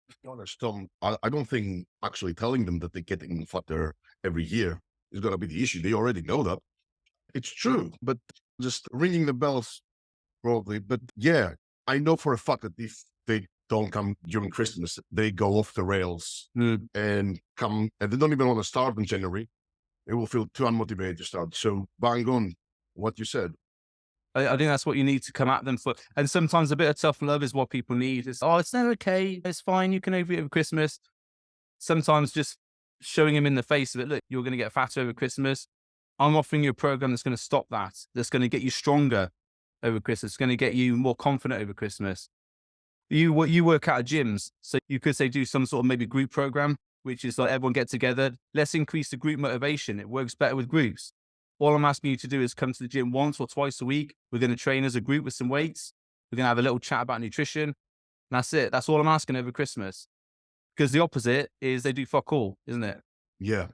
To be honest, Tom, I don't think actually telling them that they're getting fatter every year is going to be the issue. They already know that. It's true, but just ringing the bells probably. But yeah, I know for a fact that if they don't come during Christmas, they go off the rails and come, and they don't even want to start in January. They will feel too unmotivated to start. So bang on what you said. I think that's what you need to come at them for. And sometimes a bit of tough love is what people need. It's, oh, it's never okay. It's fine. You can overeat over Christmas. Sometimes just showing them in the face of it, look, you're going to get fatter over Christmas. I'm offering you a program that's going to stop that. That's going to get you stronger over Christmas. It's going to get you more confident over Christmas. You work out at gyms. So you could say do some sort of maybe group program, which is like everyone get together. Let's increase the group motivation. It works better with groups. All I'm asking you to do is come to the gym once or twice a week. We're going to train as a group with some weights. We're going to have a little chat about nutrition. And that's it. That's all I'm asking over Christmas. Because the opposite is they do fuck all, isn't it? Yeah.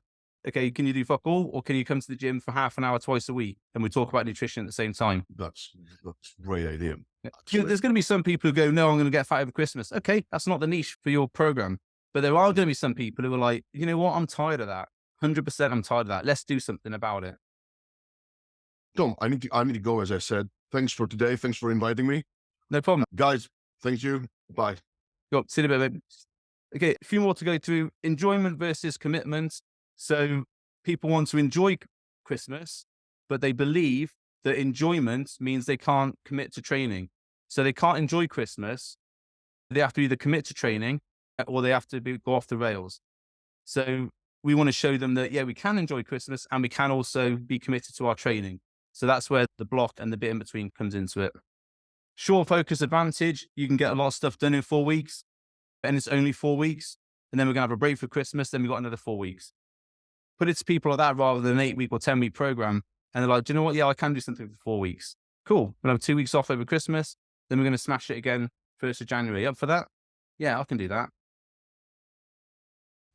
Okay, can you do fuck all, or can you come to the gym for half an hour twice a week and we talk about nutrition at the same time? That's a great idea. Yeah. There's going to be some people who go, no, I'm going to get fat over Christmas. Okay, that's not the niche for your program. But there are going to be some people who are like, you know what, I'm tired of that. 100% I'm tired of that. Let's do something about it. Tom, I need to go, as I said. Thanks for today. Thanks for inviting me. No problem. Guys, thank you. Bye. Go, see you in a bit, babe. Okay, a few more to go through. Enjoyment versus commitment. So people want to enjoy Christmas, but they believe that enjoyment means they can't commit to training. So they can't enjoy Christmas. They have to either commit to training or they have to go off the rails. So we want to show them that, yeah, we can enjoy Christmas and we can also be committed to our training. So that's where the block and the bit in between comes into it. Short focus advantage, you can get a lot of stuff done in 4 weeks, and it's only 4 weeks. And then we're going to have a break for Christmas. Then we've got another 4 weeks. Put it to people like that rather than an 8-week or 10-week program. And they're like, do you know what? Yeah, I can do something for 4 weeks. Cool. We'll have 2 weeks off over Christmas. Then we're going to smash it again 1st of January. Up for that? Yeah, I can do that.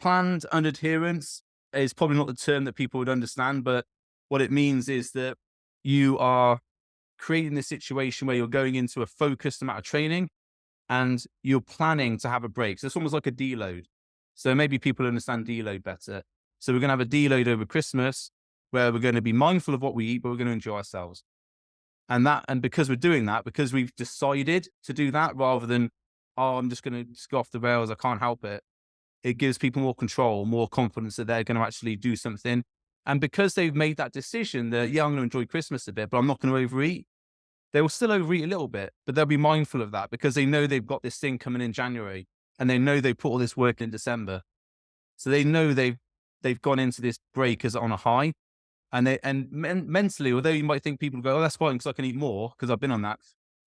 Planned unadherence is probably not the term that people would understand, but what it means is that you are creating this situation where you're going into a focused amount of training and you're planning to have a break. So it's almost like a deload. So maybe people understand deload better. So we're going to have a deload over Christmas where we're going to be mindful of what we eat, but we're going to enjoy ourselves. And because we're doing that, because we've decided to do that rather than, oh, I'm just going to go off the rails, I can't help it. It gives people more control, more confidence that they're going to actually do something. And because they've made that decision that, yeah, I'm going to enjoy Christmas a bit, but I'm not going to overeat, they will still overeat a little bit, but they'll be mindful of that because they know they've got this thing coming in January and they know they put all this work in December. So they know they've gone into this break as on a high. And mentally, although you might think people go, oh, that's fine because I can eat more because I've been on that.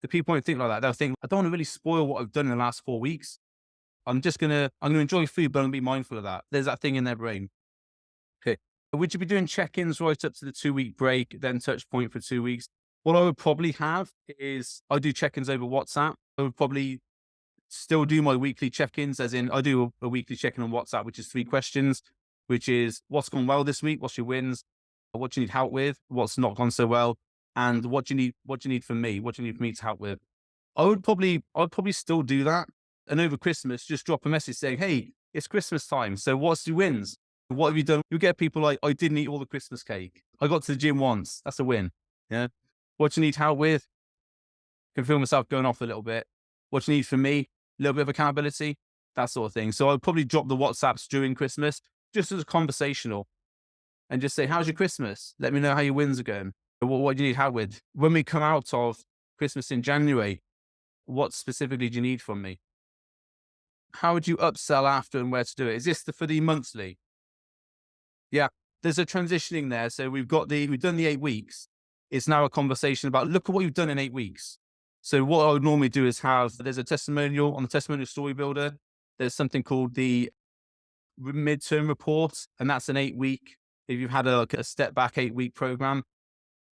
The people won't think like that. They'll think, I don't want to really spoil what I've done in the last 4 weeks. I'm going to enjoy food, but I'm going to be mindful of that. There's that thing in their brain. Okay. Would you be doing check-ins right up to the 2-week break, then touch point for 2 weeks? What I would probably have is I do check-ins over WhatsApp. I would probably still do my weekly check-ins, as in I do a weekly check-in on WhatsApp, which is 3 questions, which is what's gone well this week? What's your wins? What do you need help with? What's not gone so well? And what do you need from me? What do you need for me to help with? I'd probably still do that. And over Christmas, just drop a message saying, hey, it's Christmas time. So what's your wins? What have you done? You get people like, I didn't eat all the Christmas cake. I got to the gym once. That's a win. Yeah. What do you need help with? Can feel myself going off a little bit. What do you need from me? A little bit of accountability, that sort of thing. So I'd probably drop the WhatsApps during Christmas just as conversational and just say, how's your Christmas? Let me know how your wins are going. What do you need help with? When we come out of Christmas in January, what specifically do you need from me? How would you upsell after and where to do it? Is this for the monthly? Yeah, there's a transitioning there. So we've done the 8 weeks. It's now a conversation about, look at what you've done in 8 weeks. So what I would normally do is there's a testimonial on the testimonial story builder. There's something called the midterm report, and that's an 8-week. If you've had a step back 8-week program,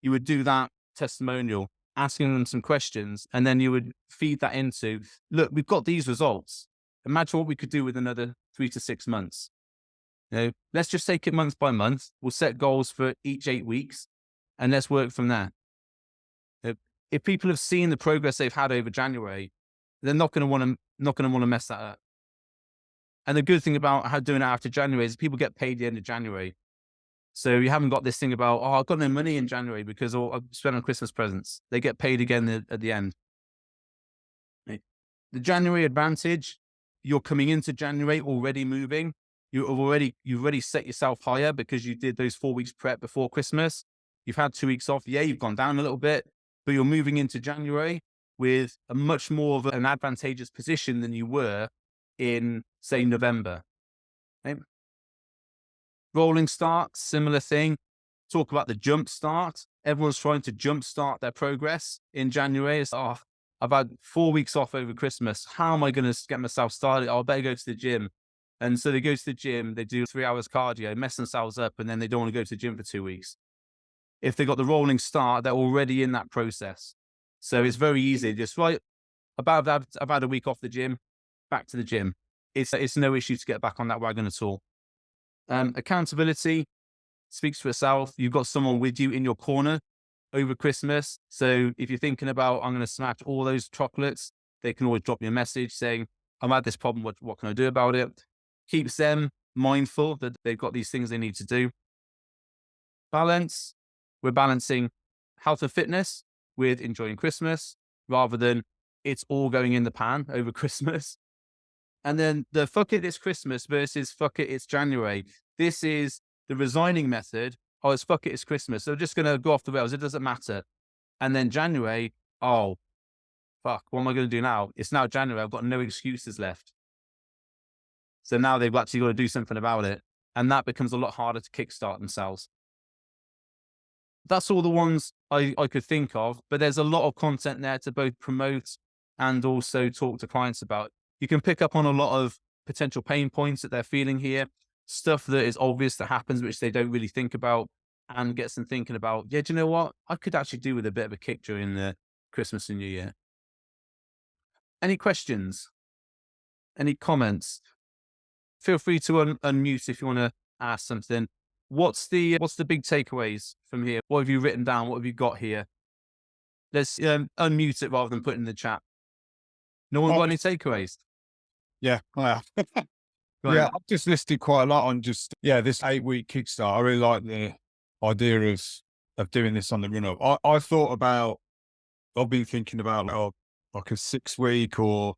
you would do that testimonial, asking them some questions, and then you would feed that into, look, we've got these results. Imagine what we could do with another 3 to 6 months. Let's just take it month by month. We'll set goals for each 8 weeks, and let's work from there. If people have seen the progress they've had over January, they're not going to want to mess that up. And the good thing about doing it after January is people get paid the end of January. So you haven't got this thing about, oh, I've got no money in January because I've spent on Christmas presents. They get paid again at the end. The January advantage, you're coming into January already moving. You've already set yourself higher because you did those 4 weeks prep before Christmas. You've had 2 weeks off. Yeah, you've gone down a little bit, but you're moving into January with a much more of an advantageous position than you were in, say, November. Okay? Rolling start, similar thing. Talk about the jump start. Everyone's trying to jump start their progress in January. It's, oh, I've had 4 weeks off over Christmas. How am I going to get myself started? Oh, I better go to the gym. And so they go to the gym, they do 3 hours cardio, mess themselves up, and then they don't want to go to the gym for 2 weeks. If they got the rolling start, they're already in that process. So it's very easy. Just right, I've had a week off the gym, back to the gym. It's no issue to get back on that wagon at all. Accountability speaks for itself. You've got someone with you in your corner over Christmas. So if you're thinking about, I'm going to smash all those chocolates, they can always drop you a message saying, I've had this problem. What can I do about it? Keeps them mindful that they've got these things they need to do. Balance. We're balancing health and fitness with enjoying Christmas rather than it's all going in the pan over Christmas. And then the fuck it, it's Christmas versus fuck it, it's January. This is the resigning method. Oh, it's fuck it, it's Christmas. So just going to go off the rails. It doesn't matter. And then January, oh, fuck, what am I going to do now? It's now January. I've got no excuses left. So now they've actually got to do something about it. And that becomes a lot harder to kickstart themselves. That's all the ones I could think of, but there's a lot of content there to both promote and also talk to clients about. You can pick up on a lot of potential pain points that they're feeling here, stuff that is obvious that happens, which they don't really think about, and gets them thinking about, yeah, do you know what? I could actually do with a bit of a kick during the Christmas and New Year. Any questions? Any comments? Feel free to unmute if you want to ask something. What's the big takeaways from here? What have you written down? What have you got here? Let's unmute it rather than put it in the chat. No one got any takeaways? Yeah, I have. Right. Yeah, I've just listed quite a lot on just, this 8-week kickstart. I really like the idea of doing this on the run up. I've been thinking about like a 6-week or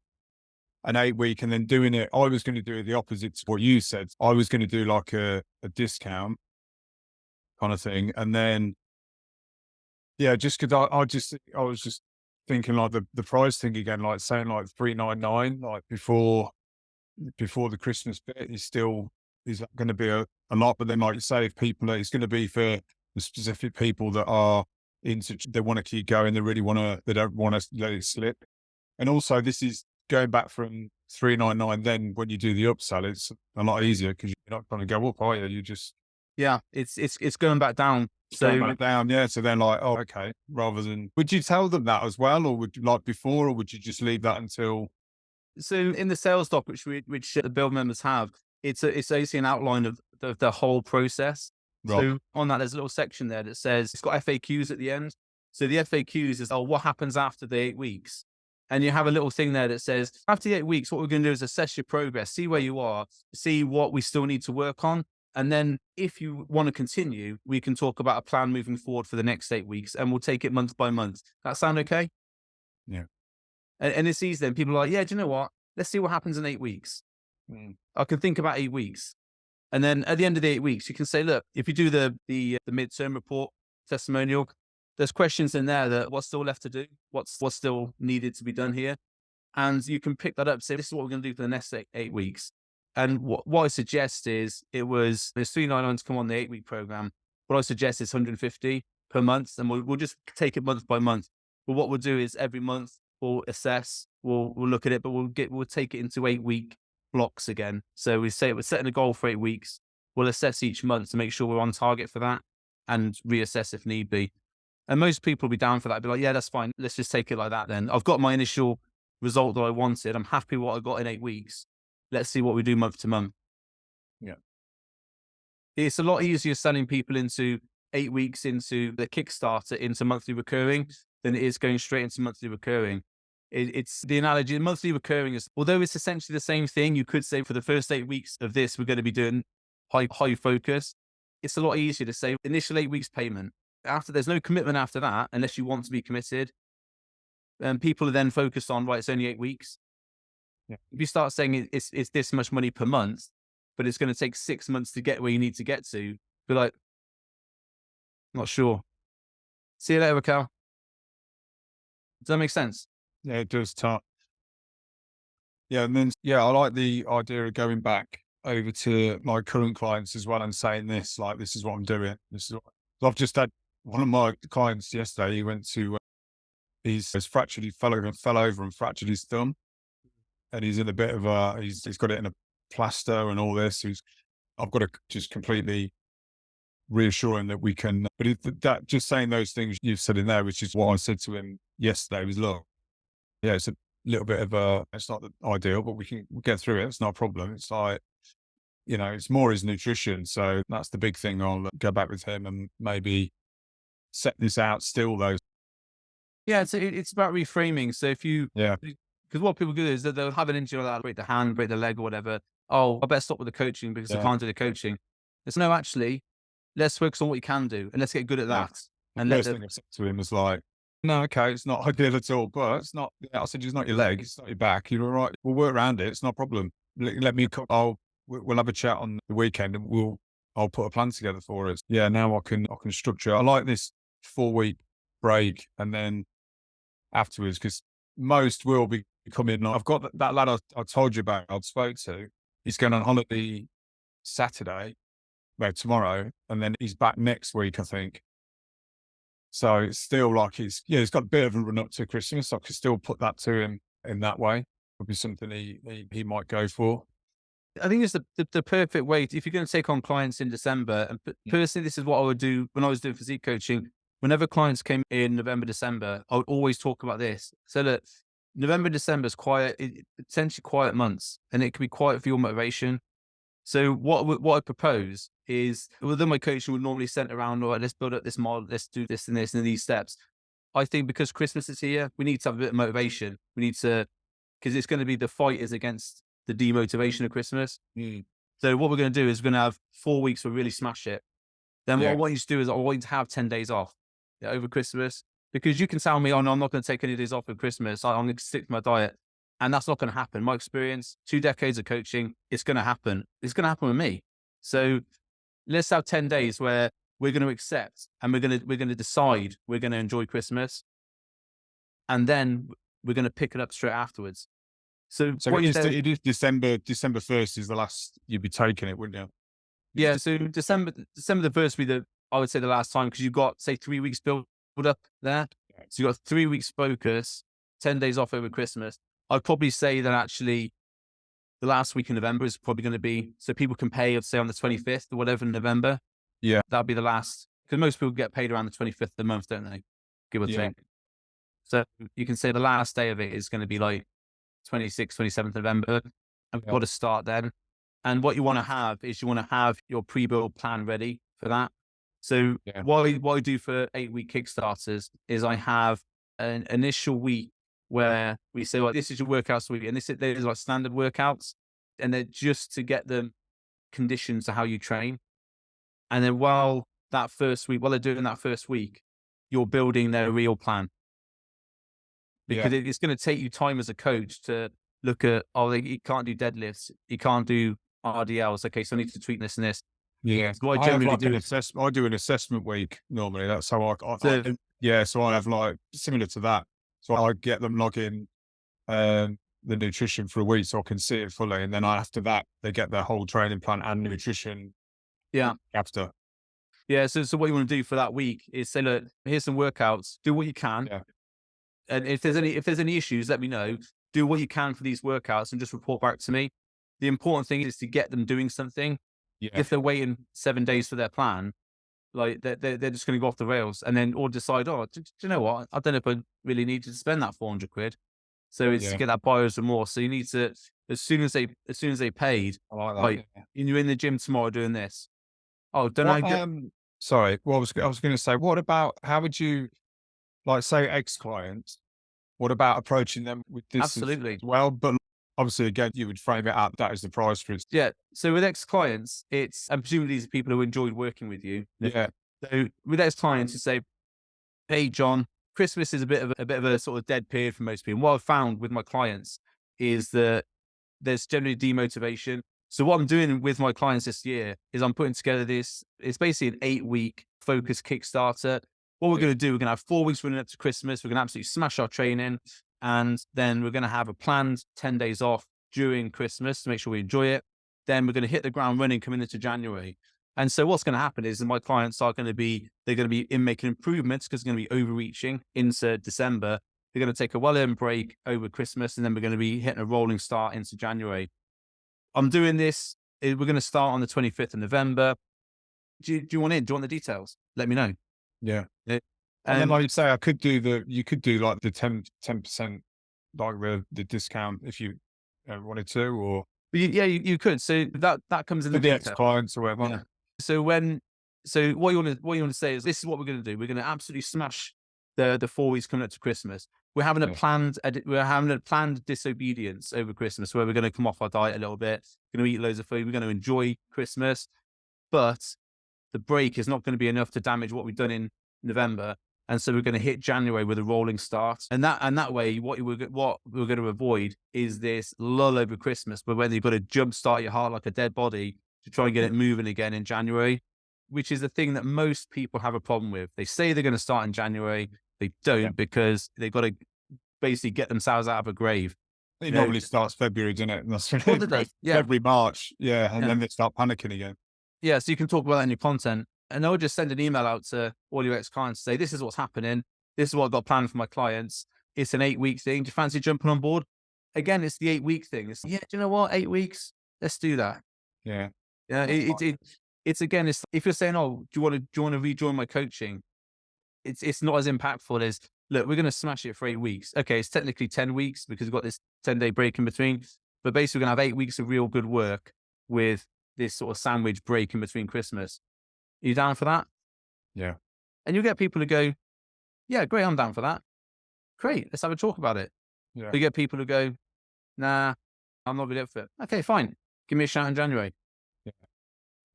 an 8-week and then doing it. I was going to do the opposite to what you said. I was going to do like a discount kind of thing. And then, just because I was just thinking like the price thing again, like saying like $399, like before the Christmas bit is going to be a lot. But then, like you say, if people it's going to be for the specific people that are they want to keep going, they don't want to let it slip. And also, this is going back from $399. Then when you do the upsell, it's a lot easier because you're not going to go up, are you? You just it's going back down. going back down, yeah. So then, like, oh, okay. Rather than, would you tell them that as well, or would you like before, or would you just leave that until? So in the sales doc, which the build members have, it's basically an outline of the whole process. Right. So on that, there's a little section there that says it's got FAQs at the end. So the FAQs is, what happens after the 8 weeks? And you have a little thing there that says, after the 8 weeks, what we're going to do is assess your progress, see where you are, see what we still need to work on. And then if you want to continue, we can talk about a plan moving forward for the next 8 weeks, and we'll take it month by month. That sound okay? Yeah. And it's easy then. People are like, yeah, do you know what? Let's see what happens in 8 weeks. I can think about 8 weeks. And then at the end of the 8 weeks, you can say, look, if you do the midterm report testimonial, there's questions in there that what's still left to do, what's still needed to be done here. And you can pick that up, say, this is what we're going to do for the next 8 weeks. And what I suggest is there's $399 to come on the 8-week program. What I suggest is $150 per month, and we'll just take it month by month. But what we'll do is every month we'll assess, we'll look at it, but we'll take it into 8-week blocks again. So we say we're setting a goal for 8 weeks. We'll assess each month to make sure we're on target for that, and reassess if need be. And most people will be down for that. Be like, yeah, that's fine. Let's just take it like that then. I've got my initial result that I wanted. I'm happy with what I got in 8 weeks. Let's see what we do month to month. Yeah. It's a lot easier selling people into 8 weeks into the Kickstarter into monthly recurring than it is going straight into monthly recurring. It's the analogy. Monthly recurring is, although it's essentially the same thing, you could say for the first 8 weeks of this, we're going to be doing high focus. It's a lot easier to say initial 8 weeks payment. After, there's no commitment after that, unless you want to be committed. And people are then focused on, right, it's only 8 weeks. Yeah. If you start saying it's this much money per month, but it's going to take 6 months to get where you need to get to, be like, not sure. See you later, Raquel. Does that make sense? Yeah, it does. Yeah, and then I like the idea of going back over to my current clients as well and saying this, like, this is what I'm doing. I've just had one of my clients yesterday. He went to he's fell over and fractured his thumb, and he's in a bit of he's got it in a plaster and all this. I've got to just completely reassure him that we can. But that just saying those things you've said in there, which is what I said to him yesterday, was, look, it's a little bit of it's not the ideal, but we'll get through it. It's not a problem. It's like, it's more his nutrition. So that's the big thing. I'll go back with him and maybe set this out still though. Yeah, it's about reframing. So if you, because what people do is that they'll have an injury like that, break the hand, break the leg or whatever. Oh, I better stop with the coaching because I can't do the coaching. It's no, actually, let's focus on what you can do and let's get good at that. And the first thing I said to him was like, no, okay, it's not ideal at all, but it's not, I said, it's not your leg, it's not your back. You're all right. We'll work around it. It's not a problem. Let me, we'll have a chat on the weekend and I'll put a plan together for us. Yeah. Now I can structure. I like this 4-week break and then afterwards, because most will be coming. I've got that lad I told you about, I spoke to. He's going on holiday Saturday, well, tomorrow, and then he's back next week, I think. So it's still like he's got a bit of a run up to Christmas. I could still put that to him in that way. Would be something he might go for. I think it's the perfect way if you're going to take on clients in December. And personally, this is what I would do when I was doing physique coaching. Whenever clients came in November, December, I would always talk about this. So that November, December is quiet, essentially quiet months, and it can be quiet for your motivation. So what I propose is, within my coaching would normally center around, all right, let's build up this model, let's do this and this and these steps. I think because Christmas is here, we need to have a bit of motivation. We need to, because it's going to be the fight is against the demotivation of Christmas. So what we're going to do is we're going to have 4 weeks to really smash it. Then what I want you to do is I want you to have 10 days off over Christmas, because you can tell me, oh no, I'm not going to take any days off for Christmas. I'm going to stick to my diet. And that's not going to happen. My experience, 2 decades of coaching, it's going to happen. It's going to happen with me. So let's have 10 days where we're going to accept and we're going to decide we're going to enjoy Christmas. And then we're going to pick it up straight afterwards. So it is December 1st is the last you'd be taking it, wouldn't you? Yeah. So December the 1st would be I would say the last time, because you've got, say, 3 weeks build up there. So you've got 3 weeks focus, 10 days off over Christmas. I'd probably say that actually the last week in November is probably going to be, so people can pay, say, on the 25th or whatever in November. Yeah. That'll be the last, because most people get paid around the 25th of the month, don't they? Give or take. So you can say the last day of it is going to be like 26th, 27th November. And we've got to start then. And what you want to have is you want to have your pre-build plan ready for that. So what I do for 8-week Kickstarters is I have an initial week where we say, well, this is your workouts week, and there's like standard workouts, and they're just to get them conditioned to how you train. And then while they're doing that first week, you're building their real plan, because it's going to take you time as a coach to look at, he can't do deadlifts, he can't do RDLs. Okay, so I need to tweak this and this. Yeah, so I generally do I do an assessment week normally. That's how so I have like similar to that. So I get them log in the nutrition for a week so I can see it fully. And then after that, they get their whole training plan and nutrition. After. Yeah. So what you want to do for that week is say, look, here's some workouts, do what you can. Yeah. And if there's any issues, let me know. Do what you can for these workouts and just report back to me. The important thing is to get them doing something. Yeah. If they're waiting 7 days for their plan, like they're just going to go off the rails, and then or decide, do you know what? I don't know if I really need to spend that 400 quid. So it's to get that buyer's remorse. So you need to, as soon as they paid, I like that. You're in the gym tomorrow doing this. Oh, sorry. Well, I was going to say, what about, how would you, like, say ex-clients, what about approaching them with this? Absolutely. As well, but obviously, again, you would frame it up. That is the price for it. Yeah. So with ex-clients, I'm presuming these are people who enjoyed working with you. Yeah. So with ex-clients, you say, hey, John, Christmas is a bit of a sort of dead period for most people. And what I've found with my clients is that there's generally demotivation. So what I'm doing with my clients this year is I'm putting together this. It's basically an 8-week focused Kickstarter. What we're going to do, we're going to have 4 weeks running up to Christmas. We're going to absolutely smash our training. And then we're going to have a planned 10 days off during Christmas to make sure we enjoy it. Then we're going to hit the ground running coming into January. And so what's going to happen is my clients they're going to be making improvements, because they're going to be overreaching into December. They're going to take a well-earned break over Christmas, and then we're going to be hitting a rolling start into January. I'm doing this. We're going to start on the 25th of November. Do you want in? Do you want the details? Let me know. Yeah. And then, like you say, you could do like the 10%, like the discount if you wanted to, or you could. So that comes in the ex-clients or whatever. Yeah. So what you want to say is, this is what we're going to do. We're going to absolutely smash the 4 weeks coming up to Christmas. We're having a planned disobedience over Christmas, where we're going to come off our diet a little bit. We're going to eat loads of food. We're going to enjoy Christmas, but the break is not going to be enough to damage what we've done in November. And so we're going to hit January with a rolling start. And that way, what we're going to avoid is this lull over Christmas, but whether you've got to jumpstart your heart like a dead body to try and get it moving again in January, which is the thing that most people have a problem with. They say they're going to start in January. They don't, because they've got to basically get themselves out of a grave. It You know, normally starts February, doesn't it? And that's when what did they? Yeah. February, March. Yeah. And Yeah. then they start panicking again. Yeah. So you can talk about that in your content. And I'll just send an email out to all your ex-clients to say, this is what's happening. This is what I've got planned for my clients. It's an 8-week thing. Do you fancy jumping on board? Again, it's the 8-week thing. It's, yeah, do you know what? 8 weeks. Let's do that. Yeah. Yeah. It's again, it's if you're saying, oh, do you want to rejoin my coaching? It's not as impactful as, look, we're going to smash it for 8 weeks. Okay. It's technically 10 weeks because we've got this 10-day break in between, but basically we're going to have 8 weeks of real good work with this sort of sandwich break in between Christmas. Are you down for that? Yeah. And you'll get people who go, yeah, great. I'm down for that. Great. Let's have a talk about it. Yeah. You get people who go, nah, I'm not really up for it. Okay, fine. Give me a shout in January.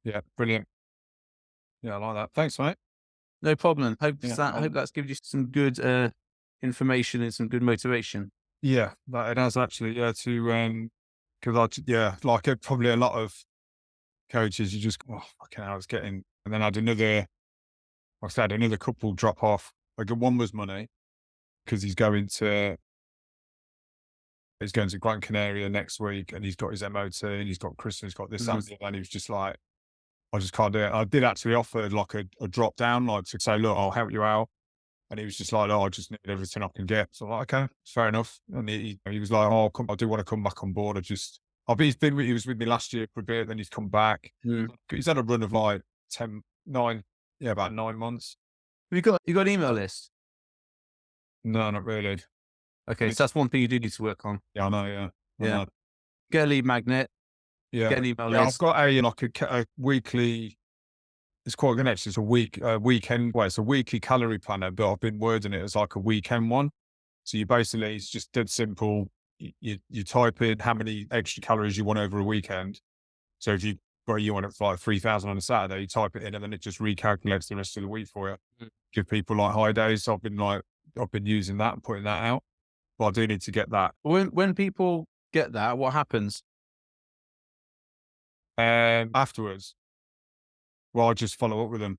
Yeah. Brilliant. Yeah. I like that. Thanks, mate. No problem. Hope Yeah. that's given you some good information and some good motivation. Yeah. That it has actually. Yeah. Because probably a lot of coaches, you just, oh, fucking hell, it's getting, and then I had another couple drop off. Like one was money because he's going to Gran Canaria next week and he's got his MOT and he's got Christmas, he's got this, Mhm. and he was just like, I just can't do it. I did actually offer like a drop down, like to say, look, I'll help you out. And he was just like, oh, I just need everything I can get. So I'm like, okay, fair enough. And he was like, oh, I do want to come back on board. He was with me last year for a bit, then he's come back. Mm. He's had a run of like about 9 months. You got an email list? No, not really. Okay, so that's one thing you do need to work on. Yeah, I know. Yeah. I Yeah. know. Get a lead magnet. Yeah. Get an email Yeah, I've list. got a weekly. It's quite good actually. It's a weekend. Well, it's a weekly calorie planner, but I've been wording it as like a weekend one. So it's just dead simple. You type in how many extra calories you want over a weekend. So if you want it for like 3,000 on a Saturday, you type it in and then it just recalculates the rest of the week for you. Mm. Give people like high days. So I've been using that and putting that out. But I do need to get that. When people get that, what happens? Afterwards, well, I just follow up with them.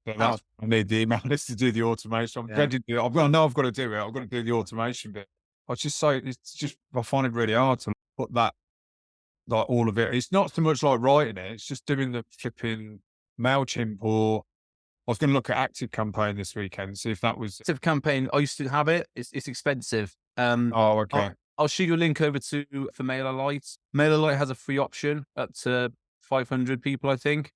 But I need the email list to do the automation. I'm ready to do it. I know I've got to do it. I've got to do the automation bit. I find it really hard to put that, like all of it. It's not so much like writing it. It's just doing the flipping MailChimp, or I was going to look at Active Campaign this weekend, see if that was. Active Campaign, I used to have it. It's expensive. Oh, okay. I'll shoot you a link over for MailerLite. MailerLite has a free option up to 500 people, I think.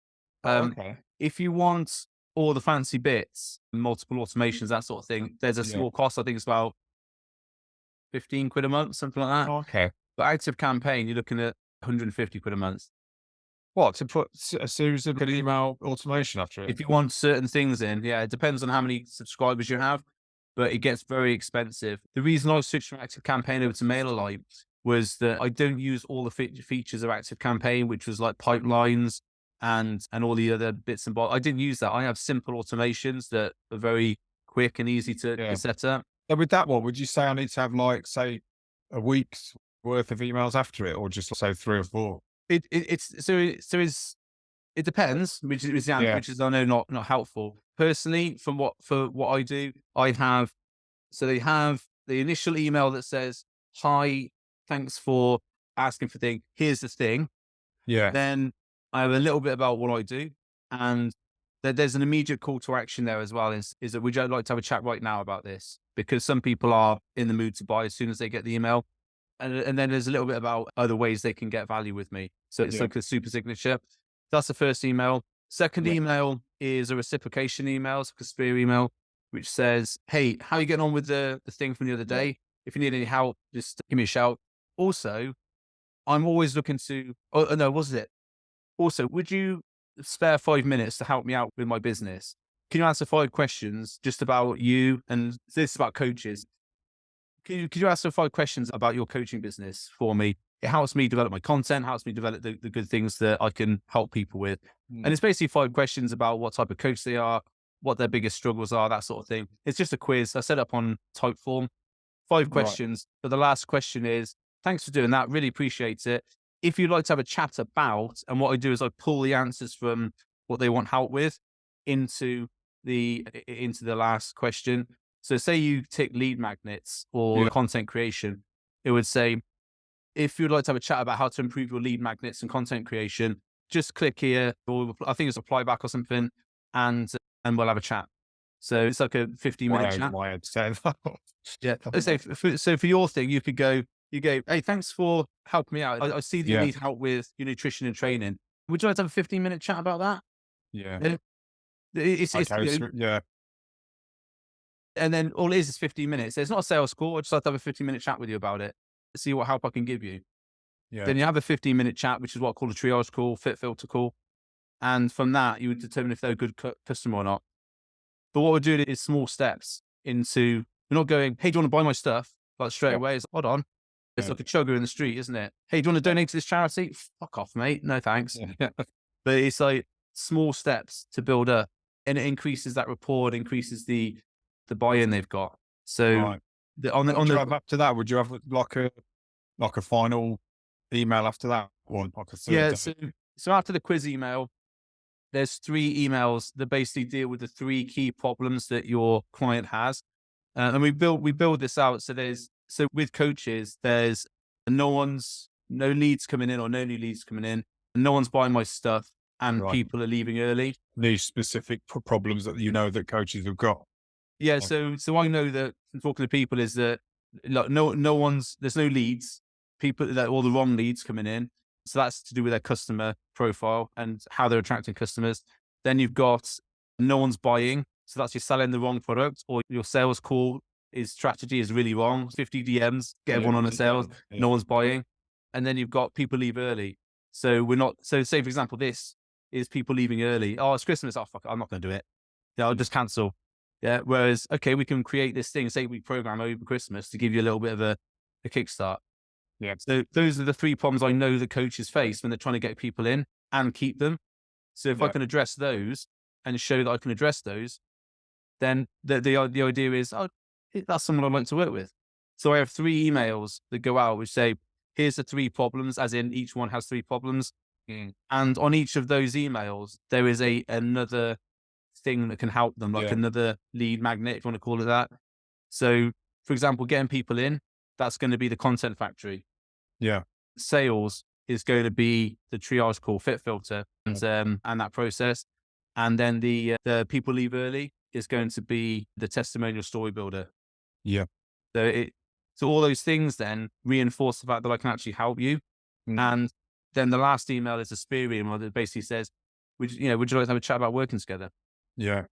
Okay. If you want all the fancy bits, multiple automations, that sort of thing, there's a small cost. I think it's about 15 quid a month, something like that. Okay. But Active Campaign, you're looking at 150 quid a month. What, to put a series of email automation after it? If you want certain things in, yeah, it depends on how many subscribers you have, but it gets very expensive. The reason I switched from Active Campaign over to MailerLite was that I don't use all the features of Active Campaign, which was like pipelines and all the other bits and bobs. I didn't use that. I have simple automations that are very quick and easy to set up. So with that one, would you say I need to have like, say, a week's worth of emails after it, or just say 3 or 4? It depends, which is I know not helpful. Personally, for what I do, they have the initial email that says, "Hi, thanks for asking for thing. Here's the thing." Yeah. Then I have a little bit about what I do, and there's an immediate call to action there as well. Is that would you like to have a chat right now about this? Because some people are in the mood to buy as soon as they get the email. And then there's a little bit about other ways they can get value with me. So it's like a super signature. That's the first email. Second email is a reciprocation email. It's like a spear email, which says, hey, how are you getting on with the thing from the other day? If you need any help, just give me a shout. Also, I'm always looking to, Also, would you spare 5 minutes to help me out with my business? Can you answer 5 questions just about you? And this is about coaches. Could you answer 5 questions about your coaching business for me? It helps me develop my content, helps me develop the good things that I can help people with. And it's basically 5 questions about what type of coach they are, what their biggest struggles are, that sort of thing. It's just a quiz. I set up on Typeform. 5 questions. But the last question is, thanks for doing that. Really appreciate it. If you'd like to have a chat about, and what I do is I pull the answers from what they want help with into the last question. So say you tick lead magnets or content creation, it would say, if you'd like to have a chat about how to improve your lead magnets and content creation, just click here, or I think it's reply back or something, and we'll have a chat. So it's like a 15-minute chat. My head saying that. Yeah. So for your thing, you go, hey, thanks for helping me out. I see that you need help with your nutrition and training. Would you like to have a 15-minute chat about that? Yeah. It's Okay, yeah. And then all it is 15 minutes. It's not a sales call. I just like to have a 15-minute chat with you about it, see what help I can give you. Yeah. Then you have a 15-minute chat, which is what I call a triage call, fit filter call. And from that, you would determine if they're a good customer or not. But what we're doing is small steps into, we're not going, hey, do you want to buy my stuff? Like straight away, it's hold on. It's like a chugger in the street, isn't it? Hey, do you want to donate to this charity? Fuck off, mate. No, thanks. But it's like small steps to build up, and it increases that rapport, it increases the buy-in they've got. So after that, would you have like a final email after that one? Like a third day? So after the quiz email, there's 3 emails that basically deal with the 3 key problems that your client has. And we build this out. So with coaches, there's no leads coming in or no new leads coming in. No one's buying my stuff, and people are leaving early. These specific problems that you know that coaches have got. Yeah. So I know that talking to people is that there's no leads, people that all the wrong leads coming in. So that's to do with their customer profile and how they're attracting customers. Then you've got no one's buying. So that's you're selling the wrong product, or your sales call strategy is really wrong. 50 DMs, get everyone on a sales, no one's buying. And then you've got people leave early. So say for example, this is people leaving early. Oh, it's Christmas. Oh, fuck, I'm not going to do it. Yeah, I'll just cancel. Yeah. Whereas, okay, we can create this thing, say we program over Christmas to give you a little bit of a kickstart. Yeah. So those are the 3 problems I know that coaches face when they're trying to get people in and keep them. So if I can address those and show that I can address those, then the idea is, oh, that's someone I'd like to work with. So I have 3 emails that go out which say, here's the 3 problems, as in each one has 3 problems. And on each of those emails, there is another thing that can help them, like another lead magnet, if you want to call it that. So for example, getting people in, that's going to be the content factory. Yeah. Sales is going to be the triage call, fit filter, and that process. And then the people leave early is going to be the testimonial story builder. Yeah. So all those things then reinforce the fact that I can actually help you. And then the last email is a spear email that basically says, would you like to have a chat about working together? Yeah.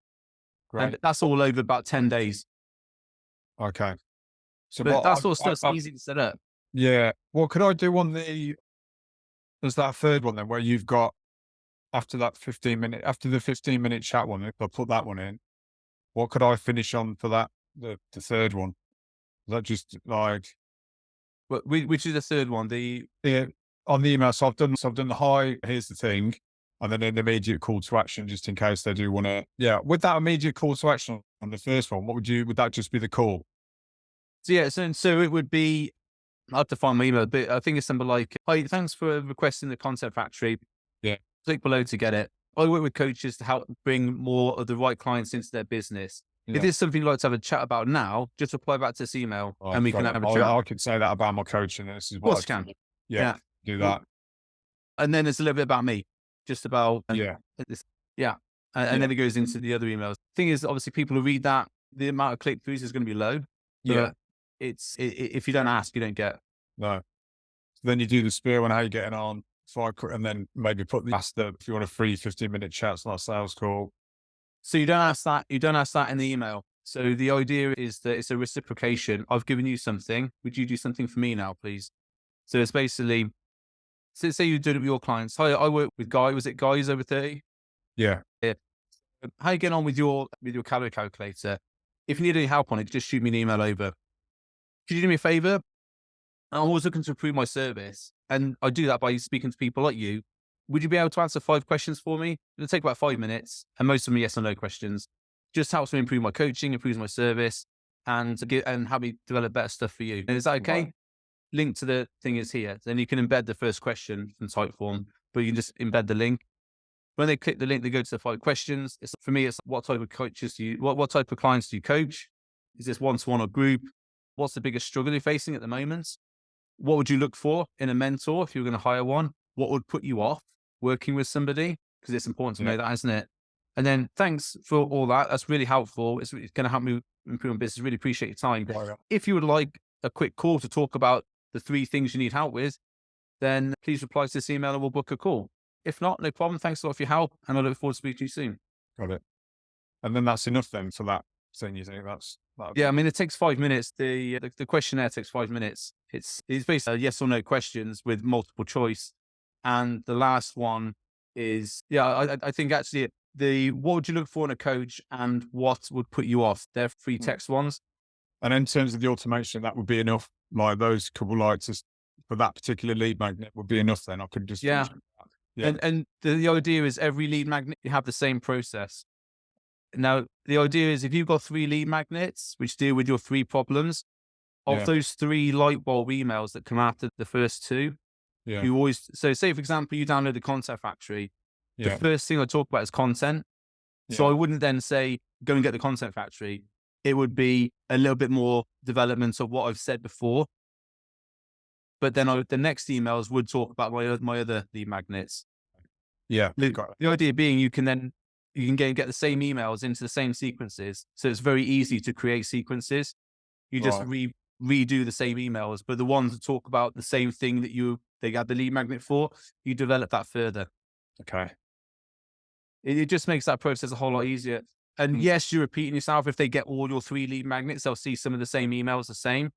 Great. And that's all over about 10 days. Okay. So but that sort of stuff's easy to set up. Yeah. What could I do on there's that third one then, where you've got after the 15-minute chat one, if I put that one in, what could I finish on for that, the third one? Is that just like, which is the third one? On the email. So I've done the hi, here's the thing, and then an immediate call to action, just in case they do want to. Yeah. With that immediate call to action on the first one, would that just be the call? So it would be, I'll have to find my email, but I think it's something like, hi, thanks for requesting the content factory. Yeah. Click below to get it. I work with coaches to help bring more of the right clients into their business. Yeah. If there's something you'd like to have a chat about now, just reply back to this email and we can have a chat. I could say that about my coaching. This is what I can. Yeah. Do that. And then there's a little bit about me, just about, and then it goes into the other emails. Thing is, obviously people who read that, the amount of click throughs is going to be low. Yeah. If you don't ask, you don't get. No. So then you do the spear on how you're getting on. And then maybe put if you want a free 15-minute chat, it's not a sales call. So you don't ask that. You don't ask that in the email. So the idea is that it's a reciprocation. I've given you something. Would you do something for me now, please? So it's basically, say you do it with your clients. Hi, I work with Guy. Was it Guy's over 30? Yeah. How you get on with your calorie calculator? If you need any help on it, just shoot me an email over. Could you do me a favor? I'm always looking to improve my service. And I do that by speaking to people like you. Would you be able to answer 5 questions for me? It'll take about 5 minutes. And most of them are yes or no questions. Just helps me improve my coaching, improves my service, and help me develop better stuff for you. And is that okay? Right. Link to the thing is here. Then you can embed the first question from Typeform, but you can just embed the link. When they click the link, they go to the 5 questions. For me, it's what type of coaches what type of clients do you coach? Is this one-to-one or group? What's the biggest struggle you're facing at the moment? What would you look for in a mentor if you were going to hire one? What would put you off working with somebody? Because it's important to know that, isn't it? And then thanks for all that. That's really helpful. It's going to help me improve my business. Really appreciate your time. If you would like a quick call to talk about the 3 things you need help with, then please reply to this email and we'll book a call. If not, no problem. Thanks a lot for your help. And I look forward to speaking to you soon. Got it. And then that's enough then for that thing, you think? Yeah, I mean, it takes 5 minutes. The questionnaire takes 5 minutes. It's basically yes or no questions with multiple choice. And the last one is, I think actually what would you look for in a coach and what would put you off? They're 3 text ones. And in terms of the automation, that would be enough. Like those couple lights for that particular lead magnet would be enough then. I could just, Yeah. And the idea is every lead magnet, you have the same process. Now, the idea is if you've got 3 lead magnets, which deal with your 3 problems, of those 3 light bulb emails that come after the first 2, you always, so say, for example, you download the Content Factory. The first thing I talk about is content. So I wouldn't then say, go and get the Content Factory. It would be a little bit more development of what I've said before. But then the next emails would talk about my other lead magnets. Yeah. The idea being you can get the same emails into the same sequences. So it's very easy to create sequences. You just redo the same emails, but the ones that talk about the same thing that they got the lead magnet for, you develop that further. Okay. It just makes that process a whole lot easier. And yes, you're repeating yourself. If they get all your 3 lead magnets, they'll see some of the same emails the same.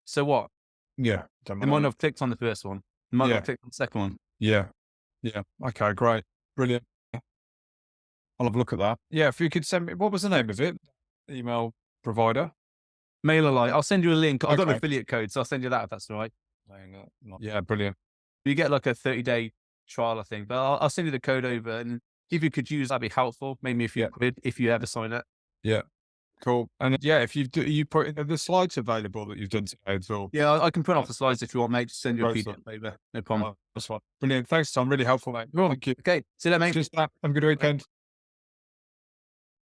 So what? Yeah. They might not have clicked on the first one. They might not have clicked on the second one. Yeah. Yeah. Okay, great. Brilliant. I'll have a look at that. Yeah, if you could send me, what was the name of it? Email provider? MailerLite. I'll send you a link. I've got an affiliate code, so I'll send you that if that's all right. Yeah, brilliant. You get like a 30-day trial, I think, but I'll send you the code over, and if you could use, that'd be helpful. Maybe a few quid if you ever sign it. Yeah. Cool. And if you put in the slides available that you've done today as well. Yeah, I can print off the slides if you want, mate. Just send you a PDF over. No problem. That's fine. Brilliant. Thanks, Tom. Really helpful, mate. Cool. Thank you. Okay. See you later, mate. Cheers, have a good weekend.